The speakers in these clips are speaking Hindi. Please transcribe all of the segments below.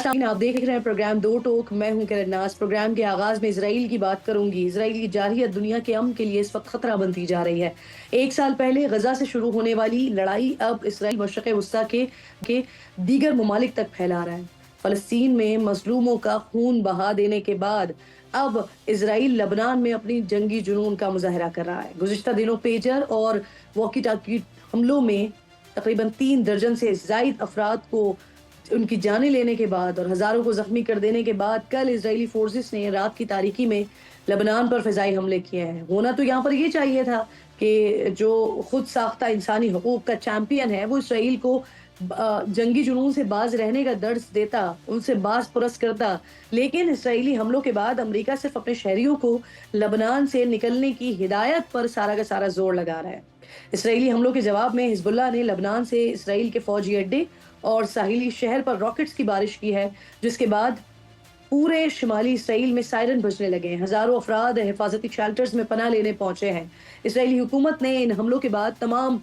सामने आप देख रहे हैं प्रोग्राम दो टोक। मैं हूं किरण नाज। प्रोग्राम के आगाज में इसराइल की बात करूंगी। इसराइल की जारहियत दुनिया के अमन के लिए इस वक्त खतरा बनती जा रही है। एक साल पहले गजा से शुरू होने वाली लड़ाई अब इसराइल मशरक़ वस्ता के दीगर ममालिक तक फैला रहा है। फलस्तीन में मजलूमों का खून बहा देने के बाद अब इसराइल लबनान में अपनी जंगी जुनून का मुजाहरा कर रहा है। गुज़िश्ता दिनों पेजर और वॉकी टाकी हमलों में तकरीबन 3 दर्जन से जायद अफराद को उनकी जानें लेने के बाद और हजारों को जख्मी कर देने के बाद कल इजरायली फोर्सेस ने रात की तारीकी में लेबनान पर फिजाई हमले किए हैं। होना तो यहाँ पर ये चाहिए था कि जो खुद साख्ता इंसानी हकूक का चैंपियन है वो इसराइल को जंगी जुनून से बाज रहने का दर्ज देता, उनसे बाज पुरस करता। लेकिन इसराइली हमलों के बाद अमेरिका सिर्फ अपने शहरियों को लेबनान से निकलने की हिदायत पर सारा का सारा जोर लगा रहा है। इसराइली हमलों के जवाब में हिजबुल्लाह ने लेबनान से इसराइल के फौजी अड्डे और साहिली शहर पर रॉकेट्स की बारिश की है, जिसके बाद पूरे शिमाली इसराइल में सायरन बजने लगे हैं। हजारों अफराद हिफाजती शेल्टर्स में पनाह लेने पहुंचे हैं। इसराइली हुकूमत ने इन हमलों के बाद तमाम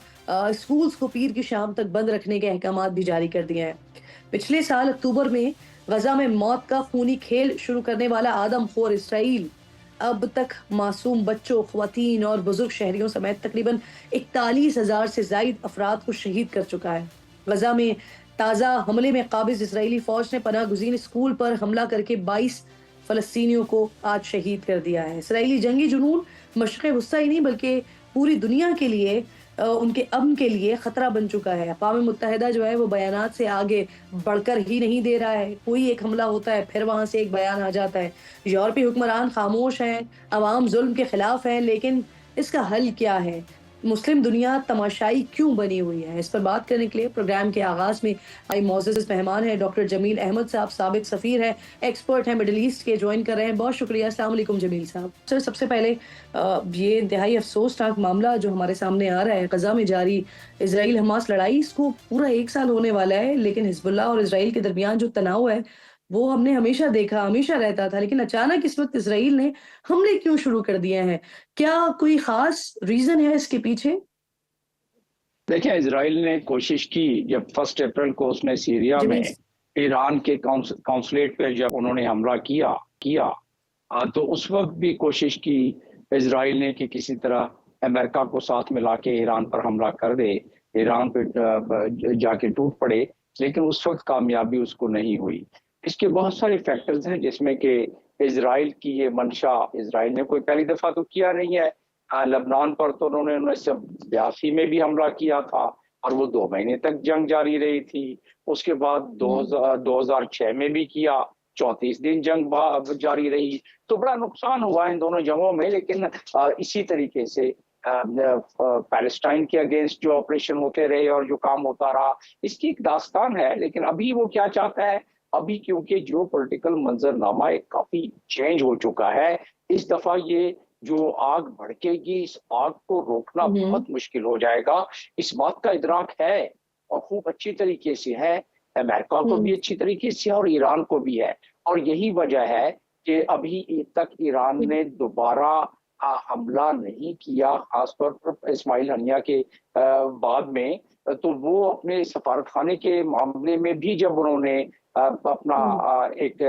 स्कूल्स को पीर की शाम तक बंद रखने के अहकाम भी जारी कर दिए हैं। पिछले साल अक्टूबर में गजा में मौत का खूनी खेल शुरू करने वाला आदमखोर इसराइल अब तक मासूम बच्चों, ख्वातीन और बुजुर्ग शहरियों समेत तकरीबन 41,000 से जायद अफराद को शहीद कर चुका है। गजा में ताज़ा हमले में काबिज इसराइली फौज ने पनाह गुज़ीन स्कूल पर हमला करके 22 फलस्तीनियों को आज शहीद कर दिया है। इसराइली जंगी जुनून मशरिक़ वस्ता ही नहीं बल्कि पूरी दुनिया के लिए उनके अमन के लिए खतरा बन चुका है। अक़वाम मुत्तहिदा जो है वो बयानात से आगे बढ़कर ही नहीं दे रहा है। कोई एक हमला होता है फिर वहां से एक बयान आ जाता है। यूरोपीय हुक्मरान खामोश हैं, अवाम जुल्म के खिलाफ हैं, लेकिन इसका हल क्या है? मुस्लिम दुनिया तमाशाई क्यों बनी हुई है? इस पर बात करने के लिए प्रोग्राम के आगाज में आई मौजूद मेहमान है डॉक्टर जमील अहमद साहब, साबिक सफ़ीर है, एक्सपर्ट है, मिडल ईस्ट के, ज्वाइन कर रहे हैं। बहुत शुक्रिया। अस्सलाम वालेकुम जमील साहब। सर, सबसे पहले ये इंतहाई अफसोसनाक मामला जो हमारे सामने आ रहा है, गजा में जारी इसराइल हमास लड़ाई, इसको पूरा 1 साल होने वाला है, लेकिन हिजबुल्लाह और इसराइल के दरमियान जो तनाव है वो हमने हमेशा देखा, हमेशा रहता था, लेकिन अचानक इस वक्त इसराइल ने हमले क्यों शुरू कर दिए हैं? क्या कोई खास रीजन है इसके पीछे? देखिए, इजराइल ने कोशिश की जब 1 अप्रैल को उसने सीरिया जी, में ईरान के कौंसलेट पर जब उन्होंने हमला किया किया तो उस वक्त भी कोशिश की इजराइल ने कि किसी तरह अमेरिका को साथ मिला के ईरान पर हमला कर दे, ईरान पे जाके टूट पड़े, लेकिन उस वक्त कामयाबी उसको नहीं हुई। इसके बहुत सारे फैक्टर्स हैं जिसमें कि इजराइल की ये मंशा, इजराइल ने कोई पहली दफा तो किया नहीं है। लबनान पर तो उन्होंने 1982 में भी हमला किया था और वो 2 महीने तक जंग जारी रही थी। उसके बाद 2006 में भी किया, 34 दिन जंग जारी रही। तो बड़ा नुकसान हुआ इन दोनों जंगों में। लेकिन इसी तरीके से पैलेस्टाइन के अगेंस्ट जो ऑपरेशन होते रहे और जो काम होता रहा, इसकी एक दास्तान है। लेकिन अभी वो क्या चाहता है, अभी क्योंकि जो पॉलिटिकल मंजरनामा काफी चेंज हो चुका है, इस दफा ये जो आग भड़केगी, इस आग को रोकना बहुत मुश्किल हो जाएगा। इस बात का इदराक है और खूब अच्छी तरीके से है, अमेरिका को भी अच्छी तरीके से और ईरान को भी है। और यही वजह है कि अभी तक ईरान ने दोबारा हमला नहीं किया, खासतौर पर इस्माइल हनिया के बाद में। तो वो अपने सफारतखाने के मामले में भी जब उन्होंने अपना एक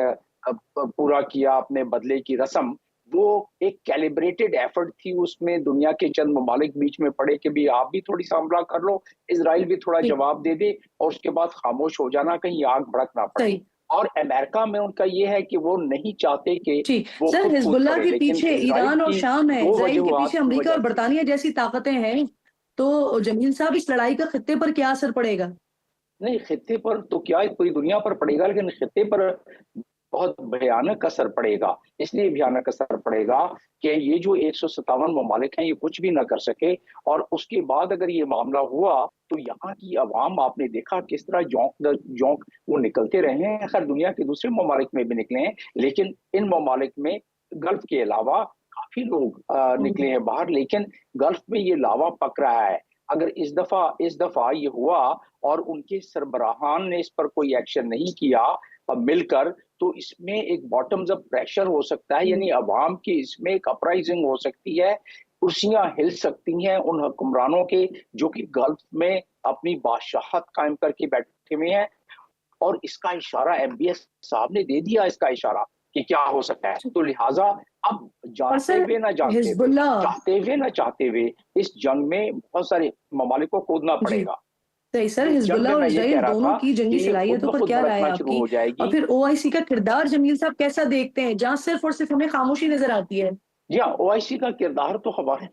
पूरा किया अपने बदले की रस्म, वो एक कैलिब्रेटेड एफर्ट थी। उसमें दुनिया के चंद ममालिक बीच में पड़े कि भी आप भी थोड़ी सा हमला कर लो, इजराइल भी थोड़ा जवाब दे दे और उसके बाद खामोश हो जाना, कहीं आग भड़क ना पड़े। और अमेरिका में उनका ये है कि वो नहीं चाहते कि वो सर, हिजबुल्लाह के पीछे ईरान और शाम है, इजराइल के पीछे अमेरिका और बरतानिया जैसी ताकतें हैं। तो जमील साहब, इस लड़ाई का खित्ते पर क्या असर पड़ेगा? नहीं, खित्ते पर तो क्या पूरी दुनिया पर पड़ेगा, लेकिन खित्ते पर बहुत भयानक असर पड़ेगा। इसलिए भयानक असर पड़ेगा कि ये जो 157 ममालिक हैं ये कुछ भी ना कर सके। और उसके बाद अगर ये मामला हुआ तो यहाँ की अवाम, आपने देखा किस तरह जोंक वो निकलते रहे हैं। खैर दुनिया के दूसरे ममालिक में भी निकले हैं, लेकिन इन ममालिक में गल्फ के अलावा काफी लोग निकले हैं बाहर। लेकिन गल्फ में ये लावा पक रहा है। अगर इस दफा ये हुआ और उनके सरबराहान ने इस पर कोई एक्शन नहीं किया मिलकर, तो इसमें एक बॉटम्स अप प्रेशर हो सकता है, यानी अवाम की इसमें एक अपराइजिंग हो सकती है। कुर्सियां हिल सकती हैं उन हुक्मरानों के जो कि गल्फ में अपनी बादशाहत कायम करके बैठे हुए हैं। और इसका इशारा MBS साहब ने दे दिया, इसका इशारा कि क्या हो सकता है। तो लिहाजा अब और जानते सर हुए ना जानते हुए, हिजबुल्लाह, चाहते हुए ना चाहते हुए, इस जंग में बहुत सारे ममालिक को कूदना जी पड़ेगा। सही सर, इस जंग हिजबुल्लाह में और मैं ये कह इसराइल रहा दोनों था की कि जंगी ये खुद सलाहियतों ब पर खुद क्या राय है भड़कना शुरू आपकी? हो और जाएगी। फिर ओआईसी का किरदार जमील साहब कैसा देखते हैं, जहां सिर्फ और सिर्फ हमें खामोशी नजर आती है? जी हाँ, ओआईसी का किरदार तो हमारे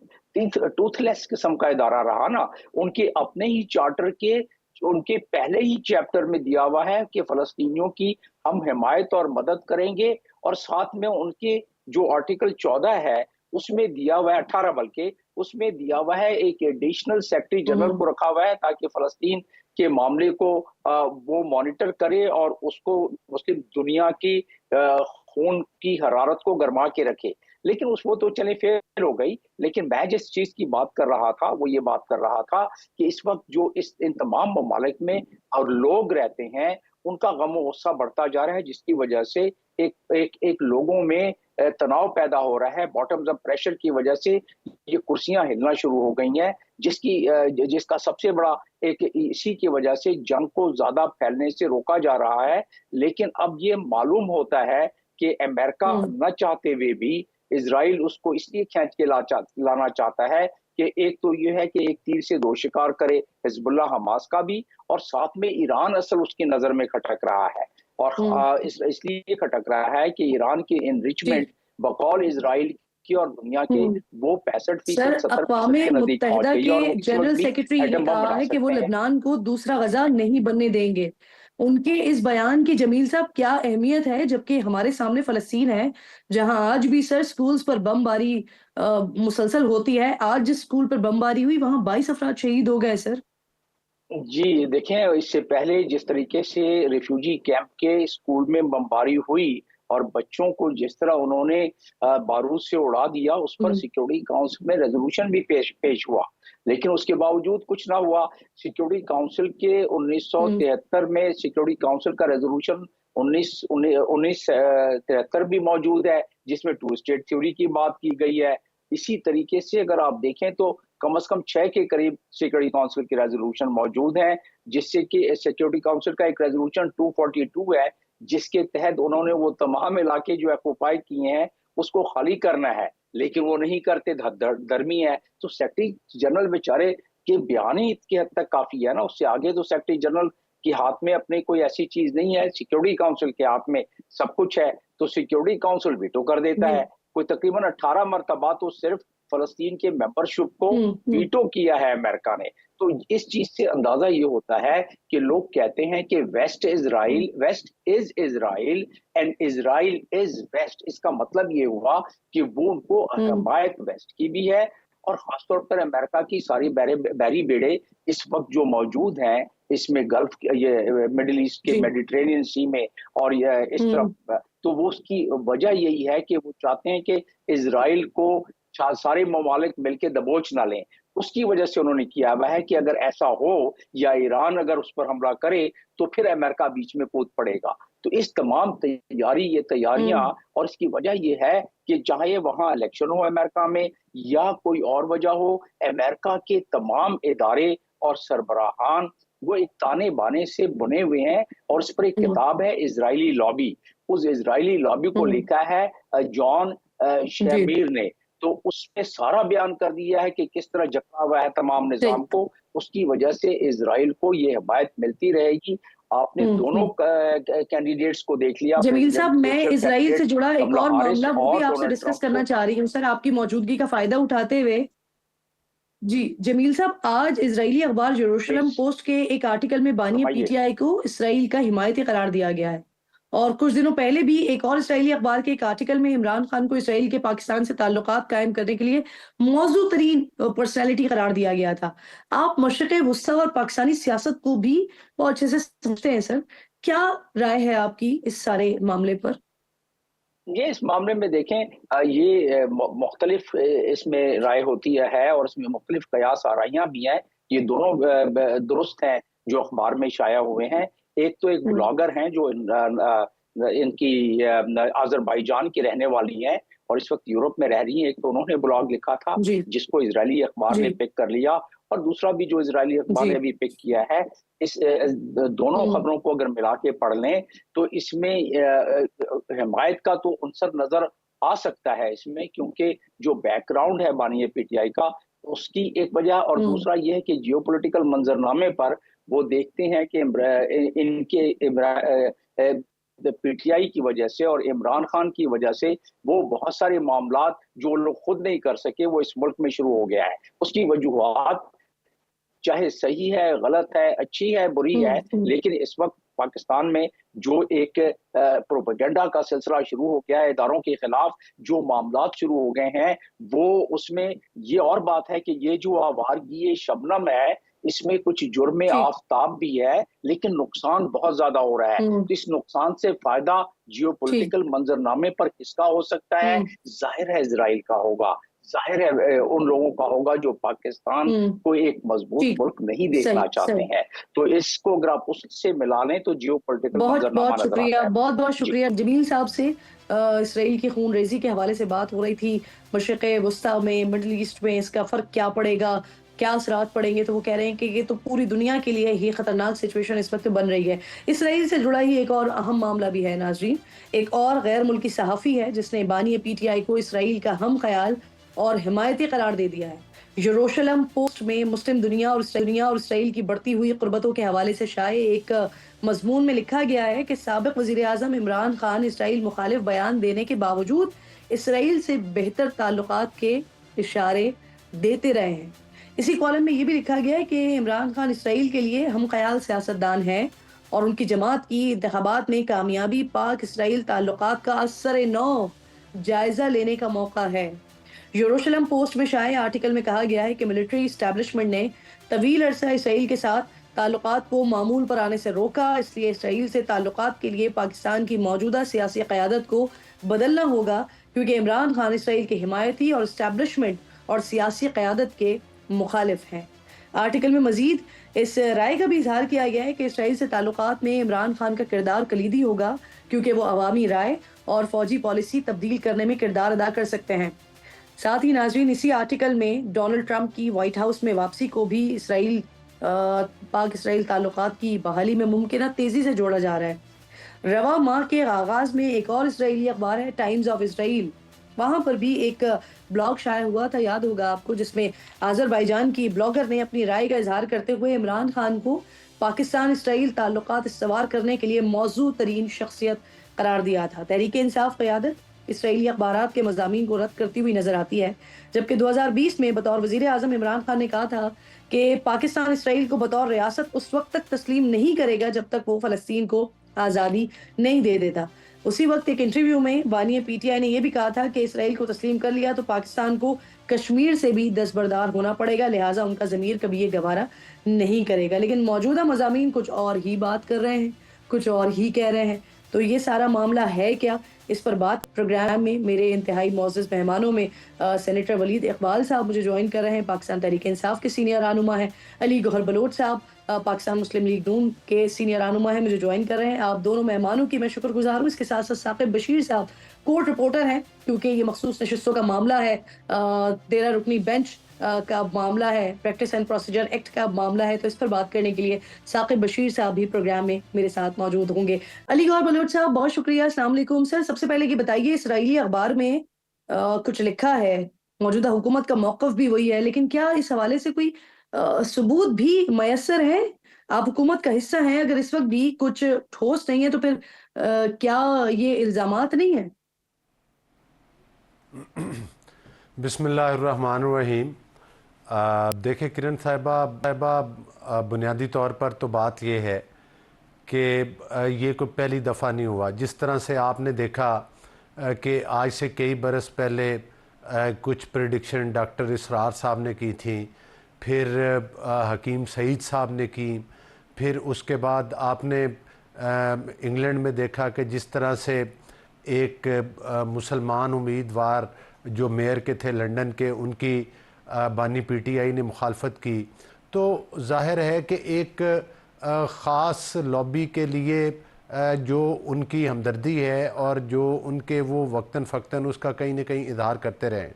टूथलेस किस्म का इदारा रहा ना। उनके अपने ही चार्टर के उनके पहले ही चैप्टर में दिया हुआ है कि फलस्तीनियों की हम हिमायत और मदद करेंगे, और साथ में उनके जो आर्टिकल 14 है उसमें दिया हुआ है, 18 बल्कि उसमें दिया हुआ है, एक एडिशनल सेक्रेटरी जनरल हम्म। को रखा हुआ है ताकि फलस्तीन के मामले को वो मॉनिटर करे और उसको मुस्लिम दुनिया की खून की हरारत को गरमा के रखे। लेकिन उस वो तो चले फेल हो गई। लेकिन मैं जिस चीज की बात कर रहा था वो ये बात कर रहा था कि इस वक्त जो इस इन तमाम ममालिक में और लोग रहते हैं, उनका गम और गुस्सा बढ़ता जा रहा है, जिसकी वजह से एक लोगों में तनाव पैदा हो रहा है। बॉटम्स अप प्रेशर की वजह से ये कुर्सियां हिलना शुरू हो गई हैं, जिसका सबसे बड़ा एक इसी की वजह से जंग को ज्यादा फैलने से रोका जा रहा है। लेकिन अब ये मालूम होता है कि अमेरिका हम्म। न चाहते हुए भी इजराइल उसको इसलिए खींच के लाना चाहता है कि एक तो ये है कि एक तीर से दो शिकार करे, हिजबुल्लाह हमास का भी, और साथ में ईरान असल उसकी नजर में खटक रहा है। और हम्म। इसलिए खटक रहा है कि ईरान की जी। एनरिचमेंट बकौल इजराइल की और दुनिया के हम्म। वो 65% सर 70% अक़वामे के नजदीक पहुंच मुत्तहिदा गई है, के और वो किसी वक्त जनरल भी सेक्रेटरी ने एटम बम कहा बना है कि वो सकते हैं। लेबनान को दूसरा गजा नहीं बनने देंगे। उनके इस बयान की जमील साहब क्या अहमियत है, जबकि हमारे सामने फलस्तीन है, जहां आज भी सर स्कूल्स पर बमबारी मुसलसल होती है। आज जिस स्कूल पर बमबारी हुई वहां 22 अफराद शहीद हो गए सर। जी, देखें, इससे पहले जिस तरीके से रिफ्यूजी कैंप के स्कूल में बमबारी हुई और बच्चों को जिस तरह उन्होंने बारूद से उड़ा दिया, उस पर हम्म। सिक्योरिटी काउंसिल में रेजोल्यूशन भी पेश हुआ। लेकिन उसके बावजूद कुछ ना हुआ। सिक्योरिटी काउंसिल के हम्म। 1973 में सिक्योरिटी काउंसिल का रेजोल्यूशन 1973 भी मौजूद है, जिसमें टू स्टेट थ्योरी की बात की गई है। इसी तरीके से अगर आप देखें तो कम से कम 6 के करीब सिक्योरिटी काउंसिल के रेजोल्यूशन मौजूद हैं, जिससे कि सिक्योरिटी काउंसिल का एक रेजोल्यूशन 242 है, जिसके तहत उन्होंने वो तमाम इलाके जो ऑक्युपाई किए हैं उसको खाली करना है। लेकिन वो नहीं करते, धर्मी है। तो सेक्रेटरी जनरल बेचारे के बयान ही इतनी हद तक काफी है ना, उससे आगे तो सेक्रेटरी जनरल के हाथ में अपने कोई ऐसी चीज नहीं है। सिक्योरिटी काउंसिल के हाथ में सब कुछ है, तो सिक्योरिटी काउंसिल वीटो कर देता जी। है। कोई तकरीबन 18 मरतबा तो सिर्फ फलस्तीन के मेंबरशिप को हम्म। वीटो किया है अमेरिका ने। तो इस चीज से अंदाजा ये होता है कि लोग कहते हैं कि West is Israel and Israel is West. इसका मतलब ये हुआ कि वो उनको हम्म। हमायत वेस्ट की भी है। और खासतौर पर अमेरिका की सारी बैरी बेड़े इस वक्त जो मौजूद हैं इसमें, गल्फ, ये मिडिल ईस्ट के जी। मेडिटेरेनियन सी में और ये इस हम्म। तरफ, तो वो उसकी वजह यही है कि वो चाहते हैं कि इजराइल को सारे ममालिक मिलकर दबोच ना लें। उसकी वजह से उन्होंने किया हुआ है कि अगर ऐसा हो या ईरान अगर उस पर हमला करे तो फिर अमेरिका बीच में कूद पड़ेगा। तो इस तमाम तैयारियां, हम्म। और इसकी वजह यह है कि चाहे वहां इलेक्शन हो अमेरिका में या कोई और वजह हो, अमेरिका के तमाम इदारे और सरबराहान वो एक ताने बाने से बुने हुए हैं। और इस पर एक हम्म। किताब है इजरायली लॉबी। उस इजरायली लॉबी को हम्म। लिखा है जॉन जी। शेमीर ने। तो उसने सारा बयान कर दिया है कि किस तरह जकड़ा हुआ है तमाम सही। निजाम को। उसकी वजह से इजराइल को ये हिमायत मिलती रहेगी। आपने दोनों हम्म। कैंडिडेट्स को देख लिया, जमील साहब, मैं प्रेसिडेंशियल इजराइल से कैंडिडेट जुड़ा एक कमला और हारिस मामला वो भी और आपसे डोनाल्ड डिस्कस ट्रंप करना को। चाह रही हूँ सर, आपकी मौजूदगी का फायदा उठाते हुए। जी जमील साहब, आज इजरायली अखबार जेरूशलम प्लीज पोस्ट के एक आर्टिकल में बानी फरमाइए। पीटीआई को इसराइल का हिमायती करार दिया गया है। और कुछ दिनों पहले भी एक और इसराइली अखबार के एक आर्टिकल में इमरान खान को इसराइल के पाकिस्तान से ताल्लुकात कायम करने के लिए मौजू तरीन पर्सनैलिटी करार दिया गया था। आप मशरिक़ वुस्ता और पाकिस्तानी सियासत को भी बहुत अच्छे से समझते हैं सर, क्या राय है आपकी इस सारे मामले पर? ये इस मामले में देखें, ये मुख्तलिफ इसमें राय होती है और इसमें मुख्तलिफ कयास आराइयाँ भी हैं। ये दोनों दुरुस्त हैं जो अखबार में शाया हुए हैं। एक तो एक हम्म। ब्लॉगर हैं जो इनकी आज़रबाईजान की रहने वाली हैं और इस वक्त यूरोप में रह रही हैं। एक तो उन्होंने ब्लॉग लिखा था जी जिसको इजरायली अखबार ने जी पिक कर लिया, और दूसरा भी जो इजरायली अखबार ने जी अभी पिक किया है। इस दोनों हम्म खबरों को अगर मिला के पढ़ लें तो इसमें हिमायत का तो अंसर नजर आ सकता है इसमें, क्योंकि जो बैकग्राउंड है बानी पीटीआई का उसकी एक वजह, और हम्म दूसरा यह है कि जियोपॉलिटिकल मंजरनामे पर वो देखते हैं कि इनके पीटीआई की वजह से और इमरान खान की वजह से वो बहुत सारे मामलात जो लोग खुद नहीं कर सके वो इस मुल्क में शुरू हो गया है। उसकी वजूहत चाहे सही है, गलत है, अच्छी है, बुरी है, हम्म लेकिन इस वक्त पाकिस्तान में जो एक प्रोपेगेंडा का सिलसिला शुरू हो गया है, इदारों के खिलाफ जो मामलात शुरू हो गए हैं, वो उसमें ये और बात है कि ये जो आवारगी शबनम है इसमें कुछ जुर्म जी आफ्ताब भी है, लेकिन नुकसान बहुत ज्यादा हो रहा है। हम्म तो इस नुकसान से फायदा जी जियोपॉलिटिकल मंजरनामे पर किसका हो सकता है? हम्म जाहिर है इसराइल का होगा, जाहिर है उन लोगों का होगा जो पाकिस्तान हम्म को एक मजबूत जी मुल्क नहीं देखना सही चाहते सही। हैं। तो इसको अगर आप उससे मिला लें तो जियो पोलिटिकल बहुत मंजरनामा बहुत नजर शुक्रिया, आता है। बहुत बहुत जी शुक्रिया जमील साहब से। इसराइल की खून रेजी के हवाले से बात हो रही थी, मशरिक़ वस्ता में, मिडल ईस्ट में इसका फ़र्क क्या पड़ेगा, क्या असरात पड़ेंगे, तो वो कह रहे हैं कि ये तो पूरी दुनिया के लिए ही ख़तरनाक सिचुएशन इस वक्त बन रही है। इसराइल से जुड़ा ही एक और अहम मामला भी है नाज़रीन। एक और गैर मुल्की सहाफ़ी है जिसने बानी पीटीआई को इसराइल का हम ख़याल और हिमायती करार दे दिया है। यरूशलेम पोस्ट में मुस्लिम दुनिया और इसराइल की बढ़ती हुई क़ुर्बतों के हवाले से शाये एक मज़मून में लिखा गया है कि साबिक़ वज़ीर-ए-आज़म इमरान खान इसराइल मुखालिफ बयान देने के बावजूद इसराइल से बेहतर ताल्लुकात के इशारे देते रहे हैं। इसी कॉलम में ये भी लिखा गया है कि इमरान खान इसराइल के लिए हम ख़याल सियासतदान हैं और उनकी जमात की इंतख़ाबात में कामयाबी पाक-इसराइल ताल्लुकात का असर-ए-नौ जायज़ा लेने का मौका है। यरूशलेम पोस्ट में शाये आर्टिकल में कहा गया है कि मिलिट्री एस्टैब्लिशमेंट ने तवील अरसा इसराइल के साथ ताल्लुकात को मामूल पर आने से रोका, इसलिए इसराइल से ताल्लुकात के लिए पाकिस्तान की मौजूदा सियासी क़यादत को बदलना होगा, क्योंकि इमरान खान इसराइल के हिमायती और एस्टैब्लिशमेंट और सियासी क़यादत के मुखालिफ हैं। आर्टिकल में मजीद इस राय का भी इजहार किया गया है कि इसराइल से ताल्लुकात में इमरान खान का किरदार कलीदी होगा, क्योंकि वो अवामी राय और फौजी पॉलिसी तब्दील करने में किरदार अदा कर सकते हैं। साथ ही नाज़रीन इसी आर्टिकल में डोनाल्ड ट्रंप की व्हाइट हाउस में वापसी को भी पाक इसराइल ताल्लुकात की बहाली में मुमकिन तेज़ी से जोड़ा जा रहा है। रवा माह के आगाज़ में एक और इसराइली अखबार है टाइम्स ऑफ इसराइल, वहाँ पर भी एक ब्लॉग शाया हुआ था, याद होगा आपको, जिसमें आज़रबाईजान की ब्लॉगर ने अपनी राय का इज़हार करते हुए इमरान खान को पाकिस्तान इसराइल ताल्लुकात इस्तवार करने के लिए मौजू तरीन शख्सियत करार दिया था। तहरीक इंसाफ क़यादत इसराइली अखबारात के मज़ामीन को रद्द करती हुई नज़र आती है, जबकि 2020 में बतौर वज़ीर-ए-आज़म इमरान खान ने कहा था कि पाकिस्तान इसराइल को बतौर रियासत उस वक़्त तक तस्लीम नहीं करेगा जब तक वो फ़लस्तीन को आज़ादी नहीं दे देता। उसी वक़्त एक इंटरव्यू में बानी पीटीआई ने ये भी कहा था कि इसराइल को तस्लीम कर लिया तो पाकिस्तान को कश्मीर से भी दस्तबरदार होना पड़ेगा, लिहाज़ा उनका ज़मीर कभी ये गवारा नहीं करेगा। लेकिन मौजूदा मज़ामीन कुछ और ही बात कर रहे हैं, कुछ और ही कह रहे हैं। तो ये सारा मामला है क्या? इस पर बात प्रोग्राम में मेरे इंतहाई मोअज़्ज़ज़ मेहमानों में सेनेटर वलीद इकबाल साहब मुझे जॉइन कर रहे हैं, पाकिस्तान तहरीक इंसाफ के सीनियर रहनुमा हैं। अली गौहर बलोच साहब पाकिस्तान मुस्लिम लीग नून के सीनियर रहनुमा हैं, मुझे जॉइन कर रहे हैं। आप दोनों मेहमानों की मैं शुक्रगुज़ार हूँ। इसके साथ-साथ साकिब बशीर साहब कोर्ट रिपोर्टर हैं, क्योंकि ये मखसूस नशिस्तों का मामला है, 13 रुकनी बेंच का मामला है, प्रैक्टिस एंड प्रोसीजर एक्ट का मामला है, तो इस पर बात करने के लिए साकिब बशीर साहब भी प्रोग्राम में मेरे साथ मौजूद होंगे। अली गौहर बलोच साहब बहुत शुक्रिया, अस्सलाम वालेकुम सर। सबसे पहले ये बताइए, इसराइली अखबार में कुछ लिखा है, मौजूदा हुकूमत का मौक़िफ़ भी वही है, लेकिन क्या इस हवाले से कोई सबूत भी मयस्सर है? आप हुकूमत का हिस्सा हैं, अगर इस वक़्त भी कुछ ठोस नहीं है तो फिर क्या ये इल्ज़ामात नहीं है? बिस्मिल्लाहिर्रहमानिर्रहीम। देखिए किरण साहिबा, बुनियादी तौर पर तो बात ये है कि ये कोई पहली दफ़ा नहीं हुआ। जिस तरह से आपने देखा कि आज से कई बरस पहले कुछ प्रेडिक्शन डॉक्टर इसरार साहब ने की थी, फिर हकीम सईद साहब ने की, फिर उसके बाद आपने इंग्लैंड में देखा कि जिस तरह से एक मुसलमान उम्मीदवार जो मेयर के थे लंदन के, उनकी बानी पीटीआई ने मुखालफत की। तो जाहिर है कि एक ख़ास लॉबी के लिए जो उनकी हमदर्दी है और जो उनके वो वक्तन फ़क्तन उसका कहीं ना कहीं इजहार करते रहें।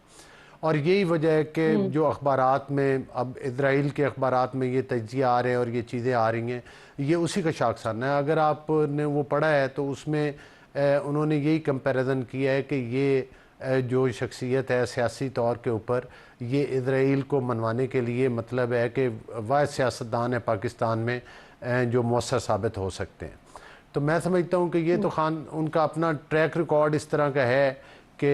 और यही वजह है कि जो अखबारात में अब इजराइल के अखबारात में ये तज्जिया आ रहे हैं और ये चीज़ें आ रही हैं, ये उसी का शाखसाना है। अगर आपने वो पढ़ा है तो उसमें उन्होंने यही कंपैरिजन किया है कि ये जो शख्सियत है सियासी तौर के ऊपर, ये इजराइल को मनवाने के लिए मतलब है कि वाहिद सियासतदान है पाकिस्तान में जो मौसर साबित हो सकते हैं। तो मैं समझता हूँ कि ये तो खान उनका अपना ट्रैक रिकॉर्ड इस तरह का है कि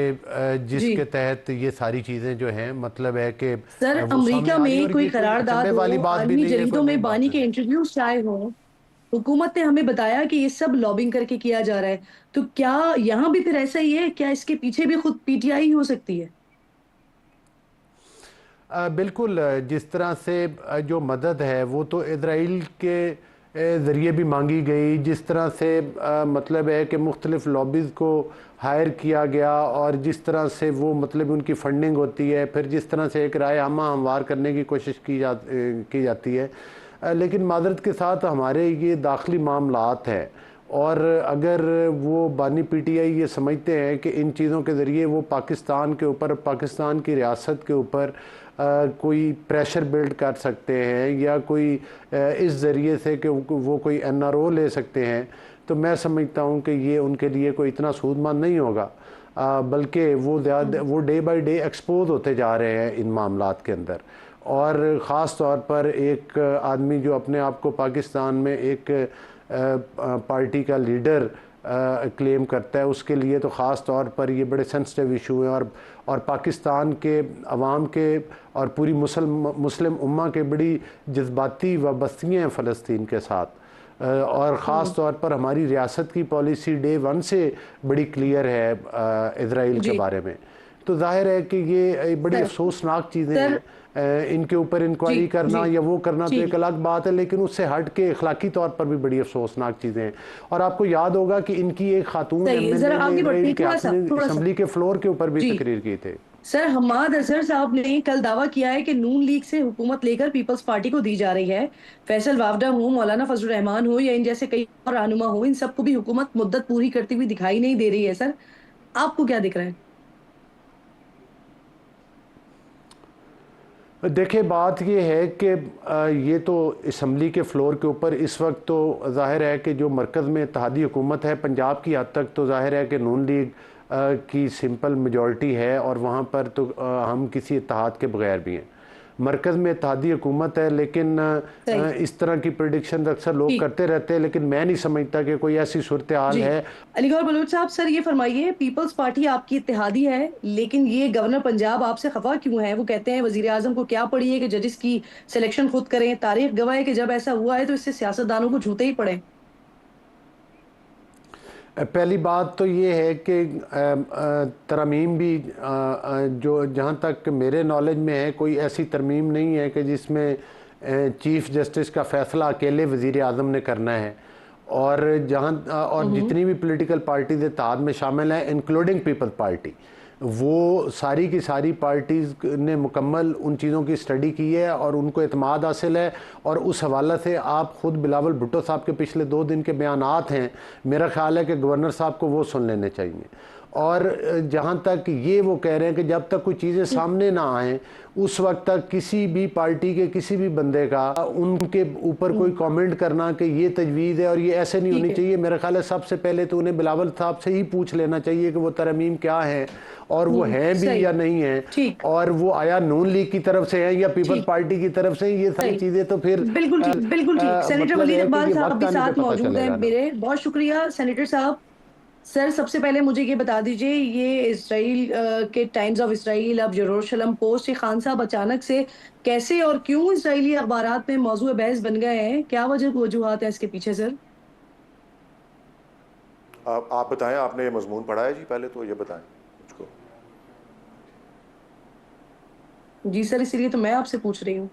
जिसके तहत ये सारी चीज़ें जो हैं मतलब है कि सर वो सामने अमेरिका आ रही है। में और कोई ये कोई करारदाद अचंभे वाली हो, बात भी आलमी नहीं है, कोई जरीदों नई में बात बानी के नहीं। इंटरव्यूज आए हो, हुकूमत ने हमें बताया कि ये सब लॉबिंग करके किया जा रहा है, तो क्या यहाँ भी फिर ऐसा ही है? क्या इसके पीछे भी खुद पीटीआई हो सकती है? बिल्कुल, जिस तरह से जो मदद है वो तो इजराइल के ज़रिए भी मांगी गई, जिस तरह से मतलब है कि मुख्तलिफ़ लॉबीज़ को हायर किया गया और जिस तरह से वो मतलब उनकी फ़ंडिंग होती है, फिर जिस तरह से एक राय हमवार करने की कोशिश की जाती है। लेकिन माज़रत के साथ हमारे ये दाखिली मामलात हैं, और अगर वो बानी पीटीआई ये समझते हैं कि इन चीज़ों के ज़रिए वो पाकिस्तान के ऊपर, पाकिस्तान की रियासत के ऊपर कोई प्रेशर बिल्ड कर सकते हैं या कोई इस ज़रिए से कि वो कोई एनआरओ ले सकते हैं, तो मैं समझता हूँ कि ये उनके लिए कोई इतना सूदमंद नहीं होगा, बल्कि वो डे बाय डे एक्सपोज होते जा रहे हैं इन मामलात के अंदर। और ख़ास तौर पर एक आदमी जो अपने आप को पाकिस्तान में एक पार्टी का लीडर क्लेम करता है, उसके लिए तो ख़ास तौर पर ये बड़े सेंसिटिव इशू हैं। और पाकिस्तान के अवाम के और पूरी मुस्लिम उम्मा के बड़ी जज्बाती वाबस्तियाँ हैं फ़लस्तीन के साथ। और ख़ास तौर पर हमारी रियासत की पॉलिसी डे वन से बड़ी क्लियर है इजराइल के बारे में। तो जाहिर है कि ये बड़ी अफसोसनाक चीज़ें हैं। इनके ऊपर इंक्वायरी करना या वो करना तो एक अलग बात है, लेकिन उससे हट के अखलाकी तौर पर भी बड़ी अफसोसनाक चीज़ें हैं। और आपको याद होगा कि इनकी एक खातून एमएलए के असेंबली के फ्लोर के ऊपर भी तकरीर की थी। सर हम्माद अजहर साहब ने कल दावा किया है कि नून लीग से हुकूमत लेकर पीपल्स पार्टी को दी जा रही है। फैसल वावडा हो, मौलाना फजल रहमान हो या इन जैसे कई और रहनुमा हो, इन सबको भी हुकूमत मुद्दत पूरी करती हुई दिखाई नहीं दे रही है। सर आपको क्या दिख रहा है? देखिए, बात ये है कि ये तो असम्बली के फ्लोर के ऊपर इस वक्त तो जाहिर है कि जो मरकज़ में इत्तेहादी हुकूमत है, पंजाब की हद तक तो जाहिर है कि नून लीग की सिंपल मेजॉरिटी है और वहाँ पर तो हम किसी इत्तेहाद के बगैर भी हैं। मरकज़ में इत्तेहादी हुकूमत है, लेकिन इस तरह की प्रेडिक्शन अक्सर लोग करते रहते हैं, लेकिन मैं नहीं समझता कि कोई ऐसी सूरत हाल है। अलीगौर बलूच साहब, सर ये फरमाइए, पीपल्स पार्टी आपकी इत्तेहादी है, लेकिन ये गवर्नर पंजाब आपसे खफा क्यों है? वो कहते हैं वजीर आजम को क्या पड़ी है कि जजेस की सिलेक्शन खुद करें। तारीख गवाह है कि जब ऐसा हुआ है तो इससे सियासतदानों को जूते ही पड़े। पहली बात तो ये है कि तरमीम भी जो जहाँ तक मेरे नॉलेज में है, कोई ऐसी तरमीम नहीं है कि जिसमें चीफ़ जस्टिस का फ़ैसला अकेले वज़ीर आज़म ने करना है। और जितनी भी पॉलिटिकल पार्टीज़ इत्तेहाद में शामिल हैं, इंक्लूडिंग पीपल्स पार्टी, वो सारी की सारी पार्टीज़ ने मुकम्मल उन चीज़ों की स्टडी की है और उनको एतमाद हासिल है। और उस हवाले से आप ख़ुद बिलावल भुट्टो साहब के पिछले 2 दिन के बयानात हैं, मेरा ख्याल है कि गवर्नर साहब को वो सुन लेने चाहिए। और जहाँ तक ये वो कह रहे हैं कि जब तक कोई चीज़ें सामने ना आएँ उस वक्त तक किसी भी पार्टी के किसी भी बंदे का उनके ऊपर कोई कमेंट करना कि ये तजवीज़ है और ये ऐसे नहीं होनी चाहिए, मेरा ख्याल है सबसे पहले तो उन्हें बिलावल साहब से ही पूछ लेना चाहिए कि वो तरमीम क्या है और वो हैं भी या नहीं है, और वो आया नून लीग की तरफ से है या पीपल्स पार्टी की तरफ से। ये सारी चीज़ें तो फिर बिल्कुल ठीक, बिल्कुल ठीक। सेनेटर वलीद इकबाल साहब भी साथ मौजूद हैं मेरे। बहुत शुक्रिया सेनेटर साहब। सर सबसे पहले मुझे ये बता दीजिए, ये इसराइल के टाइम्स ऑफ इसराइल, अब यरूशलेम पोस्ट, ये खान साहब अचानक से कैसे और क्यों इसराइली अखबारात में मौजूद बहस बन गए हैं? क्या वजूहात है इसके पीछे सर? आप बताएं, आपने ये मजमून पढ़ा है जी? पहले तो ये बताएं मुझको। जी सर, इसीलिए तो मैं आपसे पूछ रही हूँ।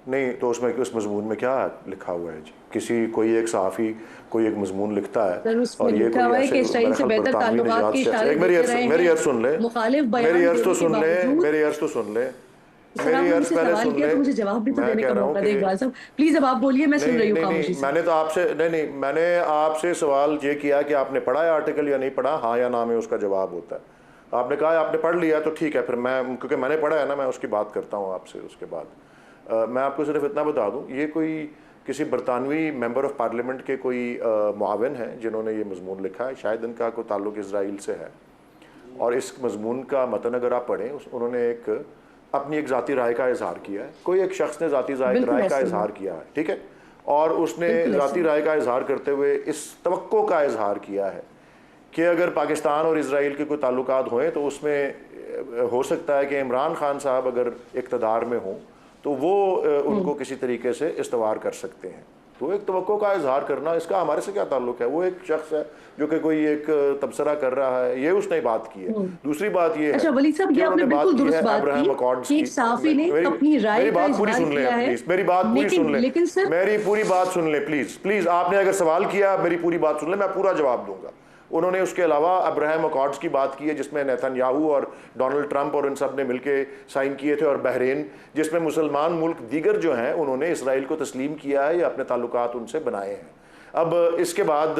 नहीं तो उसमें उस मजमून में क्या लिखा हुआ है जी? कोई एक सहाफ़ी कोई एक मजमून लिखता है और ये कोई ऐसे इसराइल से बेहतर ताल्लुकात के इशारे मेरी अर्ज़ सुन ले, मेरी अर्ज़ तो सुन ले। सर आपने मुझसे सवाल किया तो मुझे जवाब भी तो मैं देने कह का रहा हूँ मौका कि दें इकबाल साहब। प्लीज अब आप बोलिए, मैं सुन रही हूँ खामोशी से। मैंने तो आपसे मैंने आपसे सवाल ये किया कि आपने पढ़ा है आर्टिकल या नहीं पढ़ा, हाँ या ना में उसका जवाब होता है। आपने कहा आपने पढ़ लिया तो ठीक है, फिर मैं, क्योंकि मैंने पढ़ा है ना, मैं उसकी बात करता हूँ आपसे उसके बाद। मैं आपको सिर्फ इतना बता दूँ, ये कोई किसी बरतानवी मेंबर ऑफ पार्लियामेंट के कोई मुआविन हैं जिन्होंने ये मजमून लिखा है, शायद इनका कोई ताल्लुक इसराइल से है। और इस मजमून का मतन अगर आप पढ़ें, उन्होंने अपनी एक ज़ाती राय का इजहार किया है। कोई एक शख्स ने ज़ाती राय का इजहार किया है, ठीक है, और उसने ज़ाती राय का इजहार करते हुए इस तवक्को का इजहार किया है कि अगर पाकिस्तान और इसराइल के कोई ताल्लुकात हों तो उसमें हो सकता है कि इमरान खान साहब अगर इक़्तिदार में हों तो वो उनको किसी तरीके से इस्तवार कर सकते हैं। तो एक तवक्को का इजहार करना, इसका हमारे से क्या ताल्लुक है? वो एक शख्स है जो कि कोई एक तबसरा कर रहा है, ये उसने बात की है। दूसरी बात ये अच्छा वली साहब, ये आपने बिल्कुल दुरुस्त बात की कि एक सहाफ़ी ने अपनी राय का इजहार किया है। प्लीज मेरी बात पूरी सुन ले, लेकिन सर मेरी पूरी बात सुन ले प्लीज प्लीज। आपने अगर सवाल किया, मेरी पूरी बात सुन ले, मैं पूरा जवाब दूंगा। उन्होंने उसके अलावा अब्राहम अकॉर्ड्स की बात की है जिसमें नेतन्याहू और डोनाल्ड ट्रंप और इन सब ने मिलकर साइन किए थे, और बहरीन, जिसमें मुसलमान मुल्क दीगर जो हैं उन्होंने इसराइल को तस्लीम किया है या अपने ताल्लुकात उनसे बनाए हैं। अब इसके बाद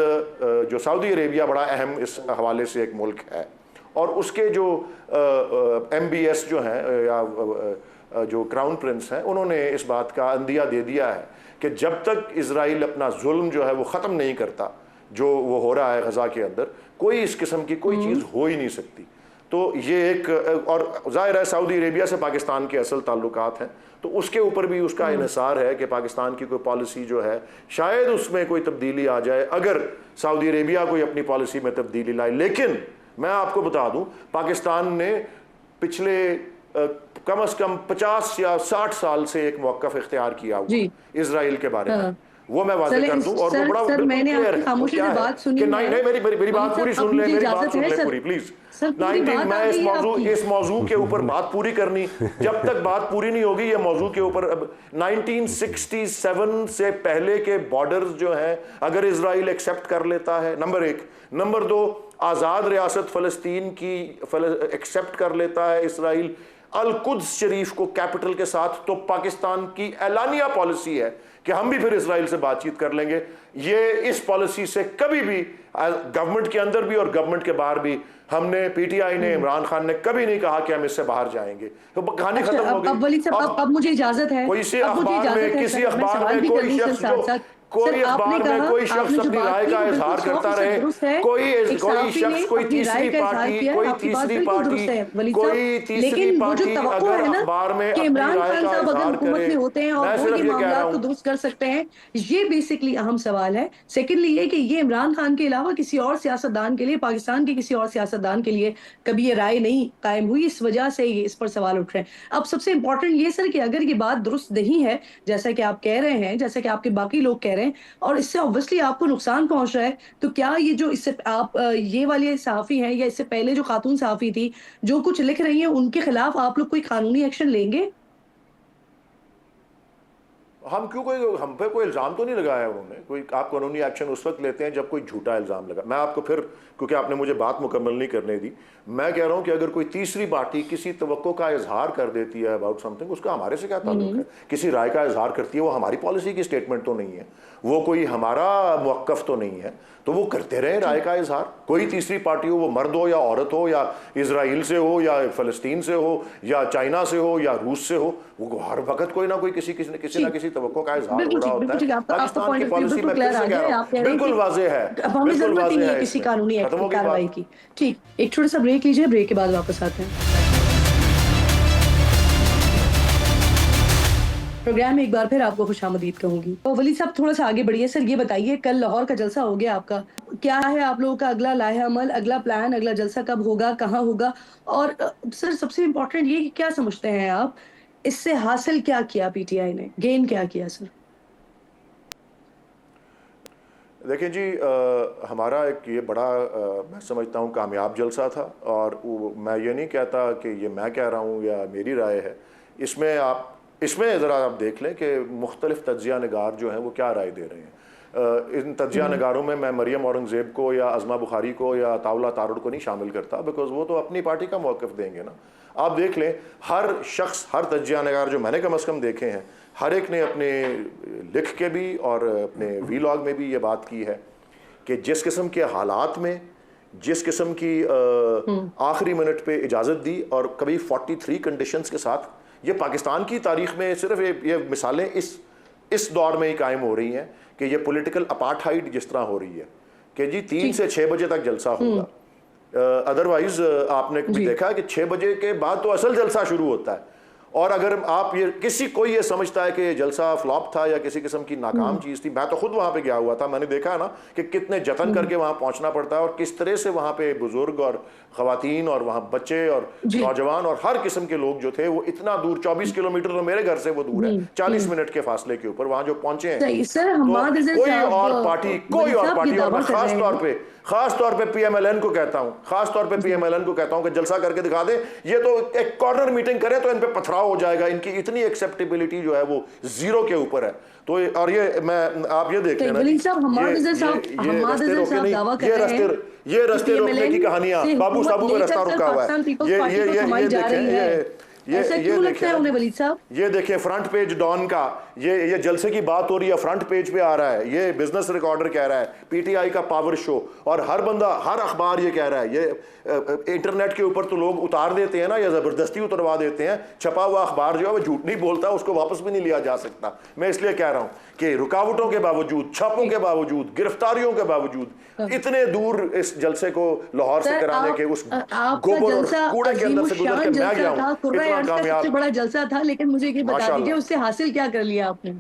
जो सऊदी अरेबिया बड़ा अहम इस हवाले से एक मुल्क है, और उसके जो MBS जो हैं या जो क्राउन प्रिंस हैं, उन्होंने इस बात का अंदिया दे दिया है कि जब तक इसराइल अपना जुल्म जो है वो ख़त्म नहीं करता जो वो हो रहा है गजा के अंदर, कोई इस किस्म की कोई चीज़ हो ही नहीं सकती। तो ये एक, और ज़ाहिर है सऊदी अरेबिया से पाकिस्तान के असल ताल्लुकात हैं, तो उसके ऊपर भी उसका इन्हिसार है कि पाकिस्तान की कोई पॉलिसी जो है शायद उसमें कोई तब्दीली आ जाए अगर सऊदी अरेबिया कोई अपनी पॉलिसी में तब्दीली लाए। लेकिन मैं आपको बता दूं, पाकिस्तान ने पिछले कम से कम 50 या 60 साल से एक मौक़िफ़ इख्तियार किया हुआ इसराइल के बारे में, वो मैं वाज़ेह कर दूं। और वो बड़ा बिल्कुल क्लियर है कि नहीं मेरी बात पूरी सुन ले, मेरी बात सुन ले पूरी प्लीज। 19 मैं इस मौजू के ऊपर बात पूरी करनी, जब तक बात पूरी नहीं होगी ये मौजू के ऊपर। अब 1967 से पहले के बॉर्डर्स जो हैं अगर इसराइल एक्सेप्ट कर लेता है, नंबर 1, नंबर 2, आज़ाद रियासत फ़लस्तीन की एक्सेप्ट कर लेता है इसराइल अल कुद्स शरीफ को कैपिटल के साथ, तो पाकिस्तान की एलानिया पॉलिसी है कि हम भी फिर इसराइल से बातचीत कर लेंगे। ये इस पॉलिसी से कभी भी गवर्नमेंट के अंदर भी और गवर्नमेंट के बाहर भी हमने, PTI ने, इमरान खान ने कभी नहीं कहा कि हम इससे बाहर जाएंगे। तो कहानी खत्म हो गई। अब मुझे इजाजत है, किसी अखबार में कोई शख्स कोई अखबार में कोई शख्स अपनी राय का इजहार करता रहे, कोई शख्स, कोई तीसरी पार्टी अगर अखबार में अपनी राय का इजहार करे, होते हैं और वो ये मामला को दुरुस्त कर सकते हैं, ये बेसिकली अहम सवाल है। सेकेंडली ये कि ये इमरान खान के अलावा किसी और सियासतदान के लिए, पाकिस्तान के किसी और सियासतदान के लिए कभी ये राय नहीं कायम हुई, इस वजह से ये इस पर सवाल उठ रहे हैं। अब सबसे इंपॉर्टेंट ये सर कि अगर ये बात दुरुस्त नहीं है जैसा कि आप कह रहे हैं, जैसा कि आपके बाकी लोग कह रहे हैं, और इससे ऑब्वियसली आपको नुकसान पहुंच रहा है, तो क्या ये जो इससे आप ये वाले सहाफी हैं या इससे पहले जो खातून सहाफी थी जो कुछ लिख रही हैं उनके खिलाफ आप लोग कोई कानूनी एक्शन लेंगे? हम पे कोई इल्ज़ाम तो नहीं लगाया उन्होंने। कोई आप कानूनी एक्शन उस वक्त लेते हैं जब कोई झूठा इल्ज़ाम लगा। मैं आपको फिर, क्योंकि आपने मुझे बात मुकम्मल नहीं करने दी, मैं कह रहा हूं कि अगर कोई तीसरी पार्टी किसी तवक्को का इजहार कर देती है अबाउट समथिंग, उसका हमारे से क्या ताल्लुक है? किसी राय का इजहार करती है, वो हमारी पॉलिसी की स्टेटमेंट तो नहीं है, वो कोई हमारा मौक़िफ़ तो नहीं है, तो वो करते रहे राय का इजहार। कोई तीसरी पार्टी हो, वो मर्द हो या औरत हो, या इसराइल से हो या फ़लस्तीन से हो या चाइना से हो या रूस से हो, वो हर वक्त कोई ना कोई किसी ना किसी तवक्को का इजहार हो रहा होता है। पाकिस्तान की पॉलिसी में फिर से कह रहा हूं, बिल्कुल वाज़ेह है, बिल्कुल वाज़ेह है किसी कानूनी कार्रवाई की। ठीक, एक छोटा सा ब्रेक लीजिए, ब्रेक के बाद वापस आते हैं। प्रोग्राम में एक बार फिर आपको खुशामदीद कहूंगी। तो वली साहब थोड़ा सा आगे बढ़िए सर, ये बताइए कल लाहौर का जलसा हो गया आपका, क्या है आप लोगों का अगला लाहे अमल, अगला प्लान, अगला जलसा कब होगा, कहाँ होगा, और सर सबसे इम्पोर्टेंट ये कि क्या समझते हैं आप इससे हासिल क्या किया PTI ने, गेन क्या किया सर? देखिए जी, हमारा एक ये बड़ा मैं समझता हूँ कामयाब जलसा था, और मैं ये नहीं कहता कि ये मैं कह रहा हूँ या मेरी राय है। इसमें ज़रा आप देख लें कि मुख्तलिफ तज्ज़िया निगार जो हैं वो क्या राय दे रहे हैं। इन तजिया नगारों में मैं मरियम औरंगजेब को या अज़मा बुखारी को या तावला तारुड़ को नहीं शामिल करता, बिकॉज वो तो अपनी पार्टी का मौक़िफ़ देंगे ना। आप देख लें, हर शख्स, हर तजिया नगार जो मैंने कम अज़ कम देखे हैं, हर एक ने अपने लिख के भी और अपने वीलॉग में भी ये बात की है कि जिस किस्म के हालात में, जिस किस्म की आखिरी मिनट पे इजाज़त दी और कभी 43 कंडीशंस के साथ, ये पाकिस्तान की तारीख में सिर्फ ये मिसालें इस दौर में ही कायम हो रही हैं कि ये पॉलिटिकल अपार्थाइड जिस तरह हो रही है कि जी 3 से 6 बजे तक जलसा होगा। अदरवाइज आपने भी देखा कि 6 बजे के बाद तो असल जलसा शुरू होता है। और अगर आप कोई ये समझता है कि ये जलसा फ्लॉप था या किसी किस्म की नाकाम चीज़ थी, मैं तो खुद वहाँ पे गया हुआ था, मैंने देखा है ना कि कितने जतन करके वहाँ पहुँचना पड़ता है और किस तरह से वहाँ पे बुजुर्ग और ख़वातीन और वहाँ बच्चे और नौजवान और हर किस्म के लोग जो थे वो इतना दूर, 24 किलोमीटर तो मेरे घर से वो दूर है, 40 मिनट के फासले के ऊपर वहाँ जो पहुँचे हैं। तो कोई और पार्टी और मैं खास तौर पे PMLN को कहता हूँ, खास तौर पे PMLN को कहता हूँ कि जलसा करके दिखा दे, ये तो एक कॉर्नर मीटिंग करे तो इन पे पथराव हो जाएगा। इनकी इतनी एक्सेप्टेबिलिटी जो है वो जीरो के ऊपर है। तो और ये मैं आप ये देख लेना, ये रास्ते रोकने की कहानियां, बाबू साबू में रास्ता रुका हुआ है, ये देखें, ये देखें फ्रंट पेज डॉन का, ये जलसे की बात हो रही है, फ्रंट पेज पे आ रहा है, ये बिजनेस रिकॉर्डर कह रहा है, PTI का पावर शो, और हर बंदा, हर अखबार ये कह रहा है। ये इंटरनेट के ऊपर तो लोग उतार देते हैं ना, या जबरदस्ती उतरवा देते हैं। छपा हुआ अखबार जो है वो झूठ नहीं बोलता, उसको वापस भी नहीं लिया जा सकता। मैं इसलिए कह रहा हूं कि रुकावटों के बावजूद, छापों के बावजूद, गिरफ्तारियों के बावजूद इतने दूर इस जलसे को लाहौर से कराने के उस गोबर और कूड़े के अंदर से गुजर के मैं गया हूं, इतना कामयाब, सबसे बड़ा जलसा था। लेकिन मुझे ये बता दीजिए उससे हासिल क्या कर लिया आपने?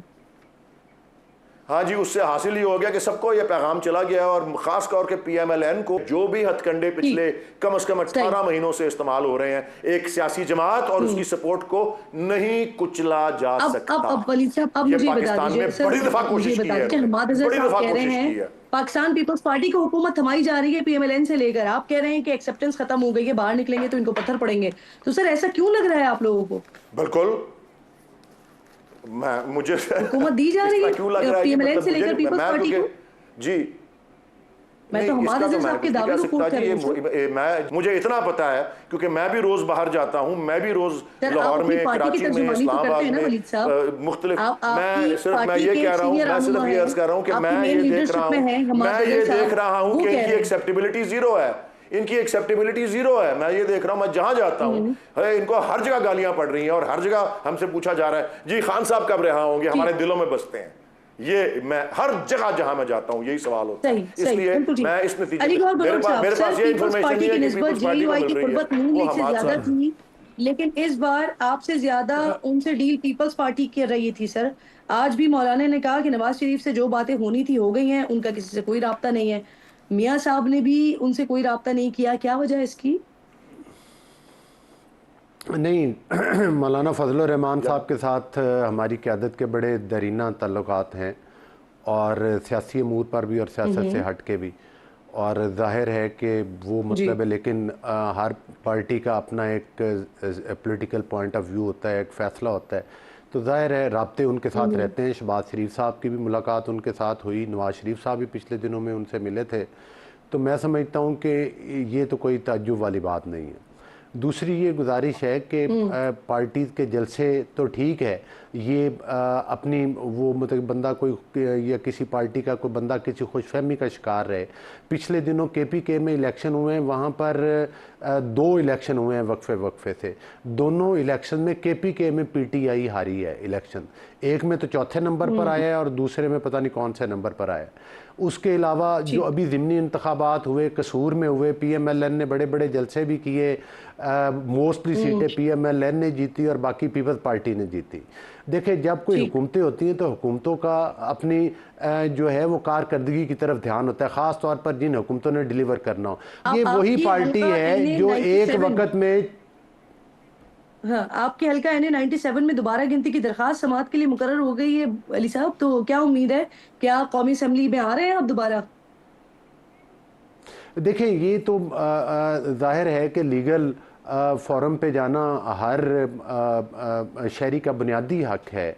हाँ जी, उससे हासिल ही हो गया कि सबको ये पैगाम चला गया, और खास तौर के PMLN को जो भी हथकंडे पिछले कम से कम 18 महीनों से इस्तेमाल हो रहे हैं, एक सियासी जमात और उसकी सपोर्ट को नहीं कुचला जा सकता। अब वलीद साहब, अब मुझे बता दीजिए, बड़ी दफा कोशिश की है, पाकिस्तान पीपल्स पार्टी को हुकूमत थमाई जा रही है PMLN से लेकर, आप कह रहे हैं कि एक्सेप्टेंस खत्म हो गई है, बाहर निकलेंगे तो इनको पत्थर पड़ेंगे। तो सर ऐसा क्यों लग रहा है आप लोगों को? बिल्कुल, मुझे हुकूमत दी जा रही है क्यों लग रहा है PMLN से लेकर पीपल्स पार्टी को? जी मैं तो हमारे साहब के दावे को कोट कर रही हूं। मुझे इतना पता है क्योंकि मैं भी रोज बाहर जाता हूं, मैं भी रोज लाहौर में, कराची में, इस्लामाबाद में मुख्तलिफ, मैं ये कह रहा हूं, मैं सिर्फ ये अर्ज कर रहा हूं कि मैं ये देख रहा हूं कि इनकी एक्सेप्टेबिलिटी जीरो है, इनकी एक्सेप्टेबिलिटी जीरो है। मैं ये देख रहा हूं, मैं जहां जाता हूं इनको हर जगह गालियां पड़ रही हैं और हर जगह हमसे पूछा जा रहा है जी खान साहब कब रिहा होंगे, हमारे दिलों में बसते हैं। ये मैं हर जगह जहां मैं जाता हूं यही सवाल होता है। इसलिए मैं इस नतीजे मेरे पास ये इंफॉर्मेशन नहीं है कि पीपल्स पार्टी को मिल रही है, लेकिन इस बार आपसे ज्यादा उनसे डील पीपल्स पार्टी कर रही थी। सर आज भी मौलाना ने कहा कि नवाज शरीफ से जो बातें होनी थी हो गई हैं, उनका किसी से कोई राब्ता नहीं है। मियां साहब ने भी उनसे कोई राब्ता नहीं किया, क्या वजह है इसकी? नहीं, मौलाना फजलुर रहमान साहब के साथ हमारी क़यादत के बड़े दरीना ताल्लुकात हैं, और सियासी अमूर पर भी और सियासत से हट के भी, और ज़ाहिर है कि वो मतलब है, लेकिन हर पार्टी का अपना एक पॉलिटिकल पॉइंट ऑफ व्यू होता है, एक फ़ैसला होता है। तो ज़ाहिर है राब्ते उनके साथ रहते हैं। शहबाज शरीफ साहब की भी मुलाकात उनके साथ हुई, नवाज शरीफ साहब भी पिछले दिनों में उनसे मिले थे। तो मैं समझता हूँ कि ये तो कोई ताज्जुब वाली बात नहीं है। दूसरी ये गुजारिश है कि पार्टीज़ के जलसे तो ठीक है, ये अपनी वो मतलब बंदा कोई या किसी पार्टी का कोई बंदा किसी खुशफहमी का शिकार रहे। पिछले दिनों KPK में इलेक्शन हुए हैं, वहाँ पर 2 इलेक्शन हुए हैं वक्फे से। दोनों इलेक्शन में KPK में PTI हारी है इलेक्शन, एक में तो चौथे नंबर पर आया है और दूसरे में पता नहीं कौन से नंबर पर आया। उसके अलावा जो अभी ज़िमनी इंतखाबात हुए, कसूर में हुए, PMLN ने बड़े बड़े जलसे भी किए, मोस्टली सीटें PMLN ने जीती और बाकी पीपल्स पार्टी ने जीती। देखिए, जब कोई हुकूमतें होती हैं तो हुकूमतों का अपनी जो है वो कारकर्दगी की तरफ ध्यान होता है, ख़ास तौर पर जिन हुकूमतों ने डिलीवर करना हो। ये वही पार्टी है जो एक वक्त में, हाँ, आपके हल्का NA 97 में दोबारा गिनती की दरखास्त समाअत के लिए मुकर्रर हो गई है अली साहब, तो क्या उम्मीद है, क्या कौमी असम्बली में आ रहे हैं आप दोबारा? देखिए, ये तो जाहिर है कि लीगल फोरम पे जाना हर शहरी का बुनियादी हक है,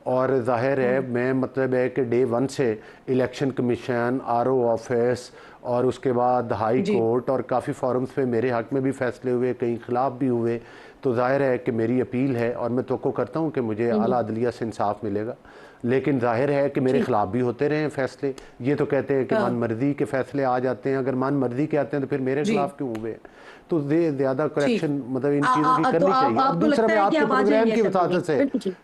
और जाहिर है मैं मतलब है कि डे वन से इलेक्शन कमीशन, आरओ ऑफिस और उसके बाद हाई जी कोर्ट और काफ़ी फॉरम्स पे मेरे हक़ में भी फ़ैसले हुए, कहीं ख़िलाफ़ भी हुए। तो ज़ाहिर है कि मेरी अपील है और मैं तवक्को करता हूँ कि मुझे आला अदलिया से इंसाफ मिलेगा। लेकिन ज़ाहिर है कि मेरे ठीक ख़िलाफ़ भी होते रहे हैं फ़ैसले। ये तो कहते हैं कि मन हाँ मर्ज़ी के फ़ैसले आ जाते हैं, अगर मन मर्ज़ी के आते हैं तो फिर मेरे जी ख़िलाफ़ क्यों हुए? तो ये ज़्यादा ठीक करेक्शन मतलब इन चीज़ों की तो करनी चाहिए। अब आपको दूसरा लगता मैं है कि आपके आप आ प्रोग्राम जाएंगे की असेंबली वसात में? से बिल्कुल ठीक।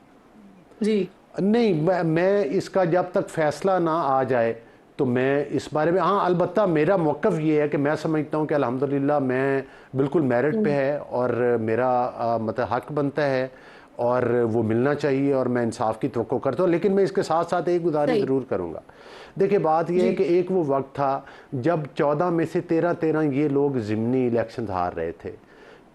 जी नहीं, मैं इसका जब तक फैसला ना आ जाए तो मैं इस बारे में, हाँ अलबत्ता मेरा मौक़िफ़ ये है कि मैं समझता हूँ कि अल्हम्दुलिल्लाह मैं बिल्कुल मेरिट पे हम्म, है और मेरा मतलब हक़ बनता है और वो मिलना चाहिए और मैं इंसाफ की तवक्को करता हूँ। लेकिन मैं इसके साथ साथ एक गुजारिश सही ज़रूर करूँगा। देखिए बात यह है जी कि एक वो वक्त था जब 14 में से 13 ये लोग ज़िमनी इलेक्शन हार रहे थे।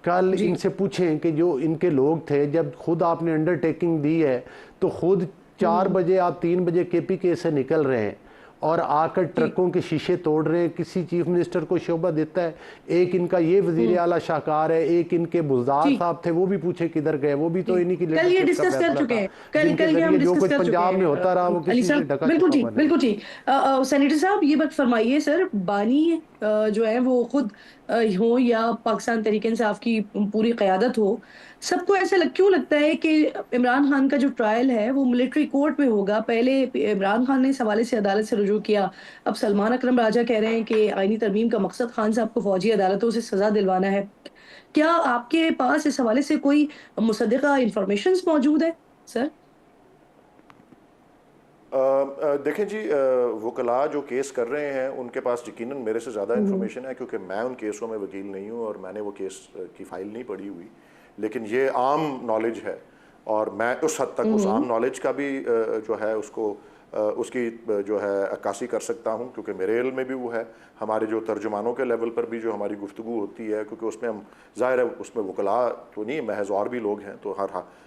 कल जी इनसे पूछें कि जो इनके लोग थे, जब खुद आपने अंडरटेकिंग दी है तो खुद 4 बजे आप 3 बजे केपीके से निकल रहे हैं और आकर जी ट्रकों के शीशे तोड़ रहे हैं, किसी चीफ मिनिस्टर को शोभा देता है। एक इनका ये वजीर आला शाहकार है, एक इनके बुज़दार जी साहब थे, वो भी पूछे किधर गए, वो भी तो जी इन्हीं की कल ये लीडरशिप का डिस्कस कर फैसला चुके था, हैं, कल जिनके कल ये हम जरिए जो डिस्कस कुछ कर चुके पंजाब में हैं होता रहा वो अली किसी से साहब। ढका बिल्कुल छुपा हुआ ठीक नहीं। बिल्कुल ठीक। सेनेटर साहब ये बात फरमाइए सर, बानी जो है वो खुद हो या पाकिस्तान तहरीक इंसाफ की पूरी क़यादत हो, सबको ऐसा क्यों लगता है कि इमरान खान का जो ट्रायल है वो मिलिट्री कोर्ट में होगा? पहले इमरान खान ने इस हवाले से अदालत से रुजू किया, अब सलमान अकरम राजा कह रहे हैं कि आईनी तरमीम का मकसद खान साहब को फौजी अदालतों से सज़ा दिलवाना है। क्या आपके पास इस हवाले से कोई मुसद्दिक़ा इन्फॉर्मेशंस मौजूद है सर? देखें जी, वकला जो केस कर रहे हैं उनके पास यकीनन मेरे से ज़्यादा हुँ, हुँ। इन्फॉर्मेशन है, क्योंकि मैं उन केसों में वकील नहीं हूँ और मैंने वो केस की फ़ाइल नहीं पढ़ी हुई। लेकिन ये आम नॉलेज है और मैं उस हद तक हुँ, उस आम हुँ। नॉलेज का भी जो है उसको उसकी जो है अक्कासी कर सकता हूँ, क्योंकि मेरे इल्म में भी वो है। हमारे जो तर्जुमानों के लेवल पर भी जो हमारी गुफ्तगू होती है, क्योंकि उसमें हम ज़ाहिर है उसमें वकला तो नहीं, महज और भी लोग हैं, तो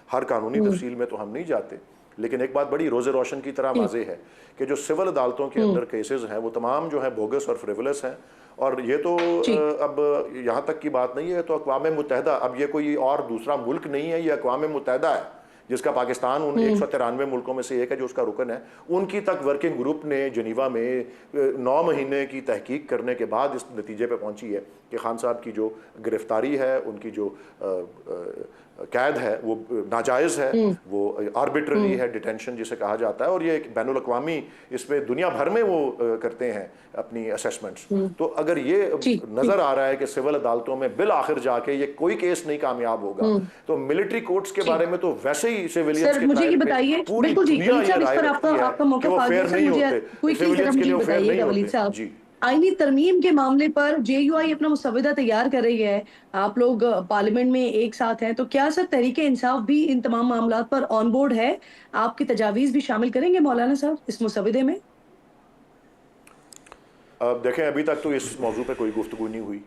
हर कानूनी हुँ, तफसील में तो हम नहीं जाते। लेकिन एक बात बड़ी रोज़े रोशन की तरह जी, वाज़ेह है कि जो सिविल अदालतों के हुँ, अंदर केसेस हैं वो तमाम जो है बोगस और फ्रिवलस हैं। और ये तो जी, अब यहाँ तक की बात नहीं है, तो अक़वाम मुत्तहिदा, अब ये कोई और दूसरा मुल्क नहीं है, ये अक़वाम मुत्तहिदा है, जिसका पाकिस्तान उन हुँ, 193 मुल्कों में से एक है जो उसका रुकन है। उनकी तक वर्किंग ग्रुप ने जनीवा में 9 महीने की तहकीक करने के बाद इस नतीजे पर पहुंची है कि खान साहब की जो गिरफ्तारी है, उनकी जो कैद है वो नाजायज़ है, हुँ, वो आर्बिट्ररी हुँ, है, डिटेंशन जिसे कहा जाता है, और ये एक बैनुल अक़वामी इसमें दुनिया भर में वो करते हैं अपनी असेसमेंट्स। हुँ, तो अगर ये ठीक, नज़र ठीक, आ रहा है कि सिविल अदालतों में बिल आखिर जाके ये कोई केस नहीं कामयाब होगा, हुँ, तो मिलिट्री कोर्ट्स के बारे ठीक। में तो वैसे ही सिविलियंस सर के मुझे ये ट्रायल पे बताइए, पूरी बिल्कुल ठीक, दुनिया वलीद ये साहब इस राय पर रखती है आपका कि वो मौक़िफ़ आ गया। फेयर सर नहीं मुझे होते, क्विकली ज़रा सिविलियंस के मुझे लिए ये वो फेयर नहीं बताइएगा वलीद होते साहब, जी। आईनी तरमीम के मामले पर जेयूआई अपना मुसव्वदा तैयार कर रही है, आप लोग पार्लियामेंट में एक साथ हैं, तो क्या सर तहरीक-ए-इंसाफ भी इन तमाम मामलात पर ऑन बोर्ड है? आपकी तजावीज़ भी शामिल करेंगे मौलाना साहब इस मुसव्वदे में? अब देखें, अभी तक तो इस मौजू पे कोई गुफ्तगू नहीं हुई।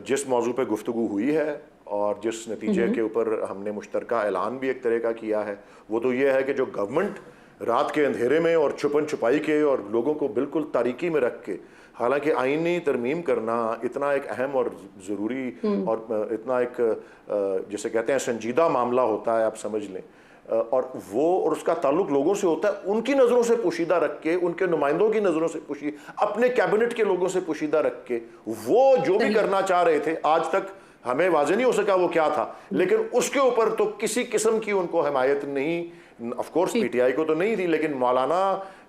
जिस मौजू पे गुफ्तगू हुई है और जिस हुँ, नतीजे के हुँ, ऊपर हमने मुश्तरका ऐलान भी एक तरह का किया है, वो तो ये है कि जो गवर्नमेंट रात के अंधेरे में और छुपन छुपाई के और लोगों को बिल्कुल तारीकी में रख के, हालांकि आईनी तरमीम करना इतना एक अहम और ज़रूरी हुँ, और इतना एक जिसे कहते हैं संजीदा मामला होता है, आप समझ लें, और वो और उसका ताल्लुक लोगों से होता है, उनकी नज़रों से पोशीदा रख के, उनके नुमाइंदों की नज़रों से अपने कैबिनेट के लोगों से पोशीदा रख के वो जो भी सही, करना चाह रहे थे, आज तक हमें वाज़ेह नहीं हो सका वो क्या था, लेकिन उसके ऊपर तो किसी किस्म की उनको हिमायत नहीं, ऑफ कोर्स ठीक, पीटीआई को तो नहीं थी, लेकिन मौलाना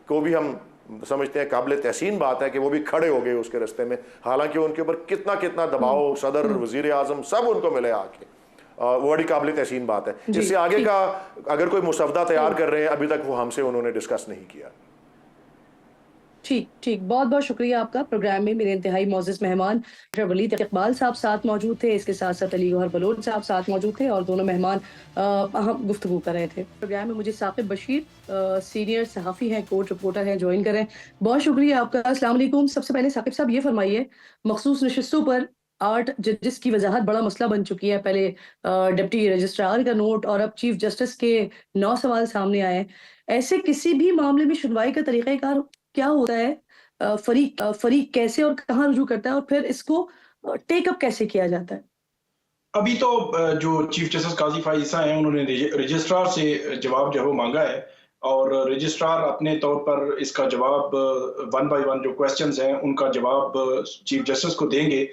को भी हम समझते हैं काबिल तहसीन बात है कि वो भी खड़े हो गए उसके रास्ते में, हालांकि उनके ऊपर कितना कितना हुँ, दबाव सदर, हुँ, वजीर आजम सब उनको मिले आके। वो बड़ी काबिल तहसीन बात है। जी, इससे आगे ठीक, का अगर कोई मुसवदा तैयार सही। कर रहे हैं, अभी तक वो हमसे उन्होंने डिस्कस नहीं किया। ठीक, ठीक। बहुत-बहुत शुक्रिया आपका। प्रोग्राम में मेरे इंतहाई मोअज़्ज़ज़ मेहमान डॉक्टर वलीद इकबाल साहब साथ मौजूद थे। इसके साथ-साथ अली गौहर बलोच साहब साथ मौजूद थे और दोनों मेहमान अहम गुफ्तगू कर रहे थे। प्रोग्राम में मुझे साकिब बशीर सीनियर सहाफ़ी हैं, कोर्ट रिपोर्टर हैं, जॉइन कर रहे हैं। बहुत शुक्रिया आपका। अस्सलाम वालेकुम। सबसे पहले साकिब साहब ये फ़रमाइए, मख़सूस नशिस्तों पर 8 जजेस की वज़ाहत बड़ा मसला बन चुकी है। पहले डिप्टी रजिस्ट्रार का नोट और अब चीफ़ जस्टिस के 9 सवाल सामने आए हैं। ऐसे किसी भी मामले में सुनवाई का तरीक़ाकार क्या होता है? फ़रीक कैसे और कहाँ रुजू करता है और फिर इसको टेक अप कैसे किया जाता है? अभी तो जो चीफ जस्टिस काजी फाइज ईसा हैं उन्होंने रजिस्ट्रार से जवाब जो है वो मांगा है और रजिस्ट्रार अपने तौर पर इसका जवाब वन बाय वन जो क्वेश्चंस हैं उनका जवाब चीफ जस्टिस को देंगे।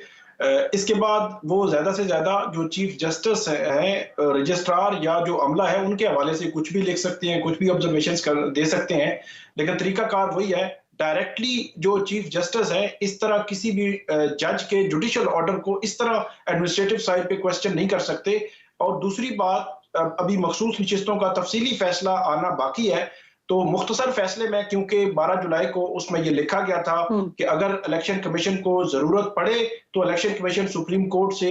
इसके बाद वो ज्यादा से ज्यादा जो चीफ जस्टिस हैं रजिस्ट्रार या जो अमला है उनके हवाले से कुछ भी लिख सकते हैं, कुछ भी ऑब्जर्वेशंस दे सकते हैं, लेकिन तरीकाकार वही है, डायरेक्टली जो चीफ जस्टिस है इस तरह किसी भी जज के जुडिशियल ऑर्डर को इस तरह एडमिनिस्ट्रेटिव साइड पे क्वेश्चन नहीं कर सकते। और दूसरी बात, अभी मखसूस नशिस्तों का तफसीली फैसला आना बाकी है, तो मुख्तसर फैसले में क्योंकि 12 जुलाई को उसमें ये लिखा गया था कि अगर इलेक्शन कमीशन को जरूरत पड़े तो इलेक्शन कमीशन सुप्रीम कोर्ट से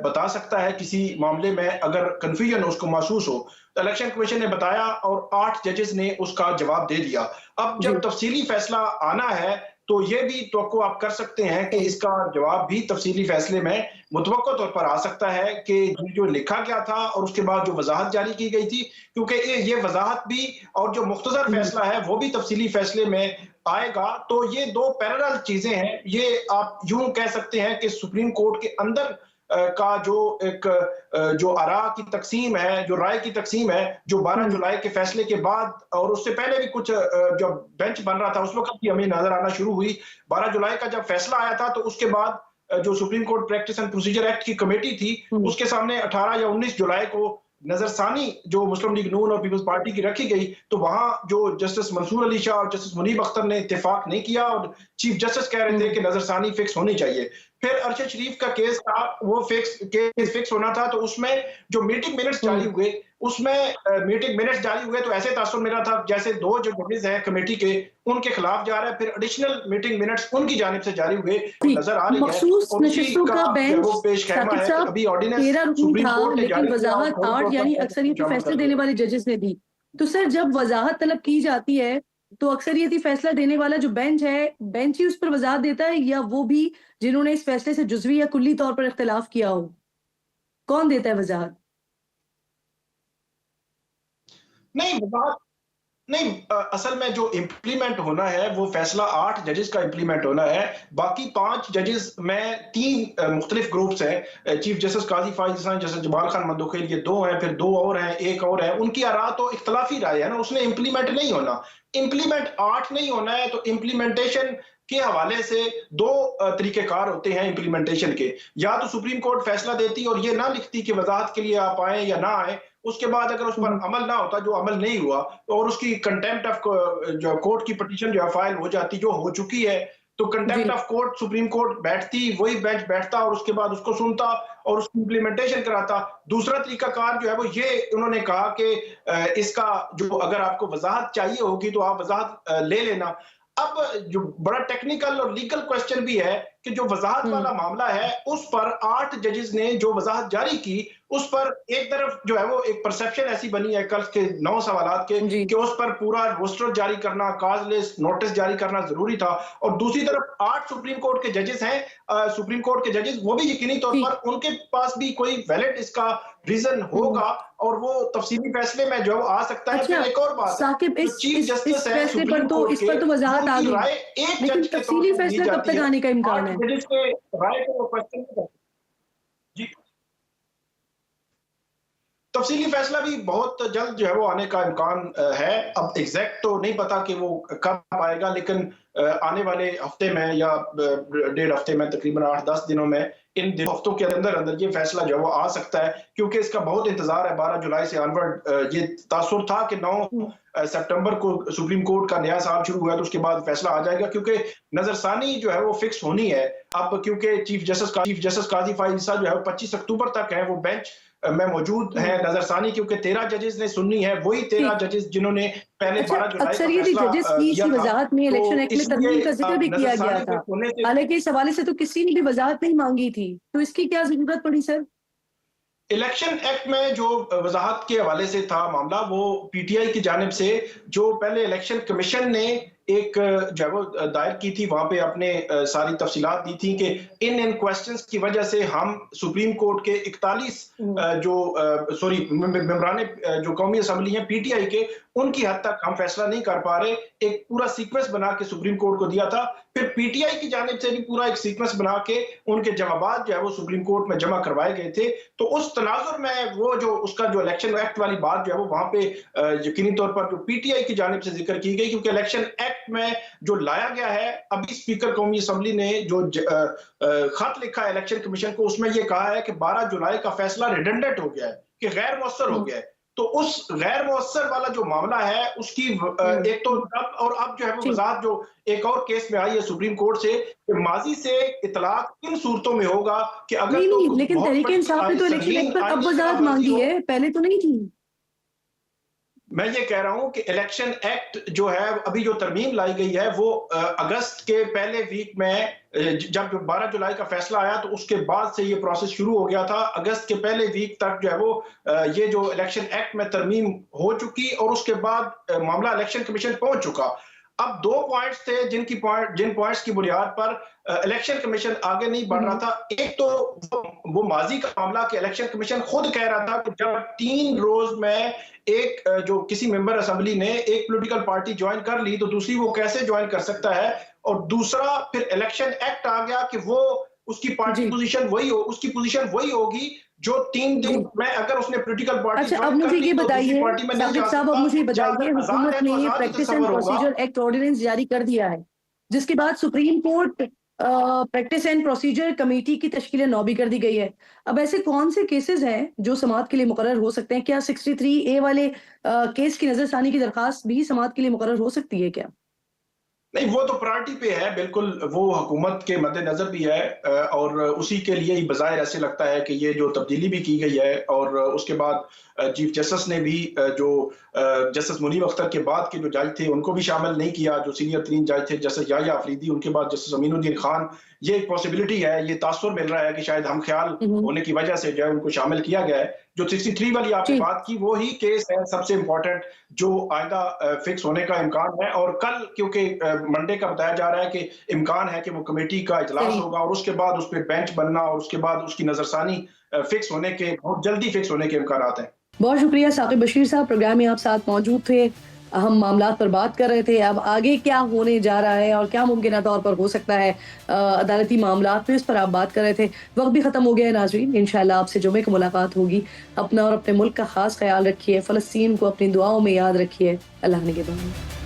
बता सकता है किसी मामले में अगर कंफ्यूजन उसको महसूस हो, तो इलेक्शन कमीशन ने बताया और 8 जजेस ने उसका जवाब दे दिया। अब जब तफसीली फैसला आना है तो ये भी तवक्को आप कर सकते हैं कि इसका जवाब भी तफसीली फैसले में मुतवक्को तौर पर आ सकता है कि जो लिखा गया था और उसके बाद जो वजाहत जारी की गई थी, क्योंकि ये वजाहत भी और जो मुख्तसर फैसला है वो भी तफसीली फैसले में आएगा। तो ये दो पैरेलल चीजें हैं। ये आप यूं कह सकते हैं कि सुप्रीम कोर्ट के अंदर का जो एक जो आरा की तकसीम है, जो राय की तकसीम है, जो 12 जुलाई के फैसले के बाद और उससे पहले भी कुछ जो बेंच बन रहा था उस वक्त भी हमें नजर आना शुरू हुई। 12 जुलाई का जब फैसला आया था तो उसके बाद जो supreme Court Practice and Procedure act की कमेटी थी उसके सामने 18 या 19 जुलाई को नजरसानी जो मुस्लिम लीग नून और पीपल्स पार्टी की रखी गई, तो वहां जो जस्टिस मंसूर अली शाह और जस्टिस मुनीब अख्तर ने इत्तेफाक नहीं किया और चीफ जस्टिस कह रहे थे कि नजरसानी फिक्स होनी चाहिए। फिर अरशद शरीफ का केस था, वो केस फिक्स होना था, तो उसमें जो मीटिंग मिनट्स जारी हुए तो ऐसे तासुर मेरा था जैसे 2 जो जजेस हैं कमेटी के उनके खिलाफ जा रहा है, फिर एडिशनल मीटिंग मिनट्स उनकी जानिब से जारी हुए नजर आ रही है। मखसूस नशिस्तों का बेंच साकिब साहब 13 रुकनी था, लेकिन वजाहत 8 यानी अक्सरियती फैसले देने वाले जजेस ने दी। तो सर जब वजाहत तलब की जाती है तो अक्सरियती फैसला देने वाला जो बेंच है, बेंच ही उस पर वजाहत देता है या वो भी जिन्होंने इस फैसले से जुज़वी या कुल्ली तौर पर इख्तिलाफ किया हो, कौन देता है वजाहत? नहीं, असल में जो इम्प्लीमेंट होना है वो फैसला 8 जजेस का इम्प्लीमेंट होना है। बाकी 5 जजेस में 3 मुख्तलिफ ग्रुप्स हैं, चीफ जस्टिस काजी फाइज हसन, जस्टिस जमाल खान मंदोखेल, ये 2 हैं, फिर 2 और हैं, एक और है, उनकी आरा तो इख्तलाफी राय है ना, उसने इम्प्लीमेंट नहीं होना। इम्प्लीमेंट 8 नहीं होना है तो इम्प्लीमेंटेशन के हवाले से 2 तरीकेकार होते हैं इम्प्लीमेंटेशन के। या तो सुप्रीम कोर्ट फैसला देती और ये ना लिखती कि वजाहत के लिए आप आए या ना आए, उसके बाद अगर उस पर अमल ना होता, जो अमल नहीं हुआ, और उसकी कंटेम्प्ट ऑफ जो कोर्ट की पिटीशन जो है फाइल हो जाती, जो हो चुकी है, तो contempt of court supreme court बैठती, वही बेंच बैठता और उसके बाद उसको सुनता और उसकी इम्प्लीमेंटेशन कराता। दूसरा तरीकाकार जो है वो ये उन्होंने कहा कि इसका जो अगर आपको वजाहत चाहिए होगी तो आप वजाहत ले लेना। अब जो बड़ा टेक्निकल और लीगल क्वेश्चन भी है कि जो वजाहत वाला मामला है उस पर 8 जजेस ने जो वजाहत जारी की, उस पर एक तरफ जो है वो एक परसेप्शन ऐसी बनी है कल के 9 सवालात के कि उस पर पूरा रोस्टर जारी करना, काज लिस्ट नोटिस जारी करना जरूरी था, और दूसरी तरफ 8 सुप्रीम कोर्ट के जजेस हैं, सुप्रीम कोर्ट के जजेस, वो भी यकीनी तौर पर उनके पास भी कोई वैलिड इसका रीजन होगा और वो तफसीली फैसले में जो आ सकता है। अच्छा, एक और बात, साकिब इस फैसले पर तो इस पर तो वजाहत आ गई, लेकिन तफसीली फैसला कब तक आने का इम्कान है? राय को क्वेश्चन जी, तफसीली फैसला भी बहुत जल्द जो है वो आने का इम्कान है। अब एग्जैक्ट तो नहीं पता कि वो कब आएगा, लेकिन आने वाले हफ्ते में या 1.5 हफ्ते में, तकरीबन 8-10 दिनों में, इन हफ्तों के अंदर अंदर ये फैसला जो है वो आ सकता है, क्योंकि इसका बहुत इंतजार है। 12 जुलाई से ऑनवर्ड ये तासुर था कि 9 सितंबर को सुप्रीम कोर्ट का नया साल शुरू हुआ तो उसके बाद फैसला आ जाएगा, क्योंकि नजरसानी जो है वो फिक्स होनी है। अब क्योंकि चीफ जस्टिस काजी फाइज जो है 25 अक्टूबर तक है वो बेंच में मौजूद है नजरसानी, क्योंकि 13 जजेस ने सुननी है, वही 13 जजेस जिन्होंने पहले 12 जुलाई अक्सरियती जजेस की वजाहत में इलेक्शन एक्ट में तब्दील का जिक्र भी किया गया था, हालांकि इस हवाले से तो किसी ने भी वजाहत नहीं मांगी थी, तो इसकी क्या जरूरत पड़ी सर? इलेक्शन एक्ट में जो वजाहत के हवाले से था मामला, वो पीटीआई की जानिब से जो पहले इलेक्शन कमीशन ने एक जो है वो दायर की थी, वहां पे आपने सारी तफसीलात दी थी कि इन क्वेश्चंस की वजह से हम सुप्रीम कोर्ट के 41 मेंबरान जो कौमी असम्बली है पीटीआई के, उनकी हद तक हम फैसला नहीं कर पा रहे। एक पूरा सीक्वेंस बना के सुप्रीम कोर्ट को दिया था, फिर पीटीआई की जानिब से भी पूरा एक सीक्वेंस बना के उनके जवाबात जो है वो सुप्रीम कोर्ट में जमा करवाए गए थे। तो उस तनाजुर में वो जो उसका जो इलेक्शन एक्ट वाली बात जो है वो वहां पे यकीनी तौर पर जो पीटीआई की जानिब से जिक्र की गई, क्योंकि इलेक्शन एक्ट में जो लाया गया है, अभी स्पीकर कौमी असम्बली ने जो खत लिखा है इलेक्शन कमीशन को, उसमें यह कहा है कि 12 जुलाई का फैसला रिडंडेंट हो गया है, कि गैर मौसर हो गया है। तो उस गैर मौसर वाला जो मामला है उसकी एक तो अब जो है वो वजाहत जो एक और केस में आई है सुप्रीम कोर्ट से, कि माजी से इतलाक किन सूरतों में होगा कि अगर नहीं, लेकिन तहरीक इंसाफ ने तो इलेक्शन एक्ट पर अब वजाहत मांगी है, पहले तो नहीं थी। मैं ये कह रहा हूं कि इलेक्शन एक्ट जो है अभी जो तरमीम लाई गई है वो अगस्त के पहले वीक में, जब 12 जुलाई का फैसला आया तो उसके बाद से ये प्रोसेस शुरू हो गया था। अगस्त के पहले वीक तक जो है वो ये जो इलेक्शन एक्ट में तरमीम हो चुकी और उसके बाद मामला इलेक्शन कमीशन पहुंच चुका। अब 2 पॉइंट्स थे जिन पॉइंट्स की बुनियाद पर इलेक्शन कमीशन आगे नहीं बढ़ रहा था। एक तो वो माजी का मामला कि इलेक्शन कमीशन खुद कह रहा था कि जब 3 रोज में एक जो किसी मेंबर असेंबली ने एक पॉलिटिकल पार्टी ज्वाइन कर ली तो दूसरी वो कैसे ज्वाइन कर सकता है। और दूसरा फिर इलेक्शन एक्ट आ गया कि वो उसकी पार्टी पोजीशन वही हो, उसकी पोजीशन वही होगी जो 3 दिन में अगर उसने पॉलिटिकल पार्टी। अच्छा, अब मुझे ये बताइए साकिब साहब, अब मुझे बताइए, हुकूमत ने Practice and Procedure Act ordinance जारी कर दिया है, जिसके बाद Supreme Court Practice and Procedure Committee की तश्कील 9 भी कर दी गई है। अब ऐसे कौन से केसेस हैं जो समाअत के लिए मुकर्रर हो सकते हैं? क्या 63A वाले केस की नजरसानी की दरखास्त भी समाअत के लिए मुकर्रर हो सकती है क्या? नहीं, वो तो प्रायोरिटी पे है, बिल्कुल वो हुकूमत के मद्देनजर भी है और उसी के लिए ही बज़ाहिर ऐसे लगता है कि ये जो तब्दीली भी की गई है। और उसके बाद चीफ जस्टिस ने भी जो जस्टिस मुनीब अख्तर के बाद के जो जज थे उनको भी शामिल नहीं किया, जो सीनियर 3 जज थे, जस्टिस याह्या अफरीदी, उनके बाद जस्टिस अमीनुद्दीन खान। ये एक पॉसिबिलिटी है, ये तासुर मिल रहा है कि शायद हम ख्याल होने की वजह से जो है उनको शामिल किया गया है। जो 63 वाली आपने बात की वो ही केस है सबसे इंपॉर्टेंट, जो आइंदा फिक्स होने का इम्कान है। और कल क्योंकि मंडे का बताया जा रहा है कि इम्कान है कि वो कमेटी का इजलास होगा और उसके बाद उस पर बेंच बनना और उसके बाद उसकी नजरसानी फिक्स होने के, बहुत जल्दी फिक्स होने के इम्कान हैं। बहुत शुक्रिया साकिब बशीर साहब, प्रोग्राम में आप साथ मौजूद थे, हम मामलात पर बात कर रहे थे। अब आगे क्या होने जा रहा है और क्या मुमकिन तौर पर हो सकता है अदालती मामलात में, इस पर आप बात कर रहे थे। वक्त भी खत्म हो गया है नाज़रीन, इंशाल्लाह आपसे जुमे को मुलाकात होगी। अपना और अपने मुल्क का खास ख्याल रखिए, फ़लस्तीन को अपनी दुआओं में याद रखिए। अल्लाह निगहबान।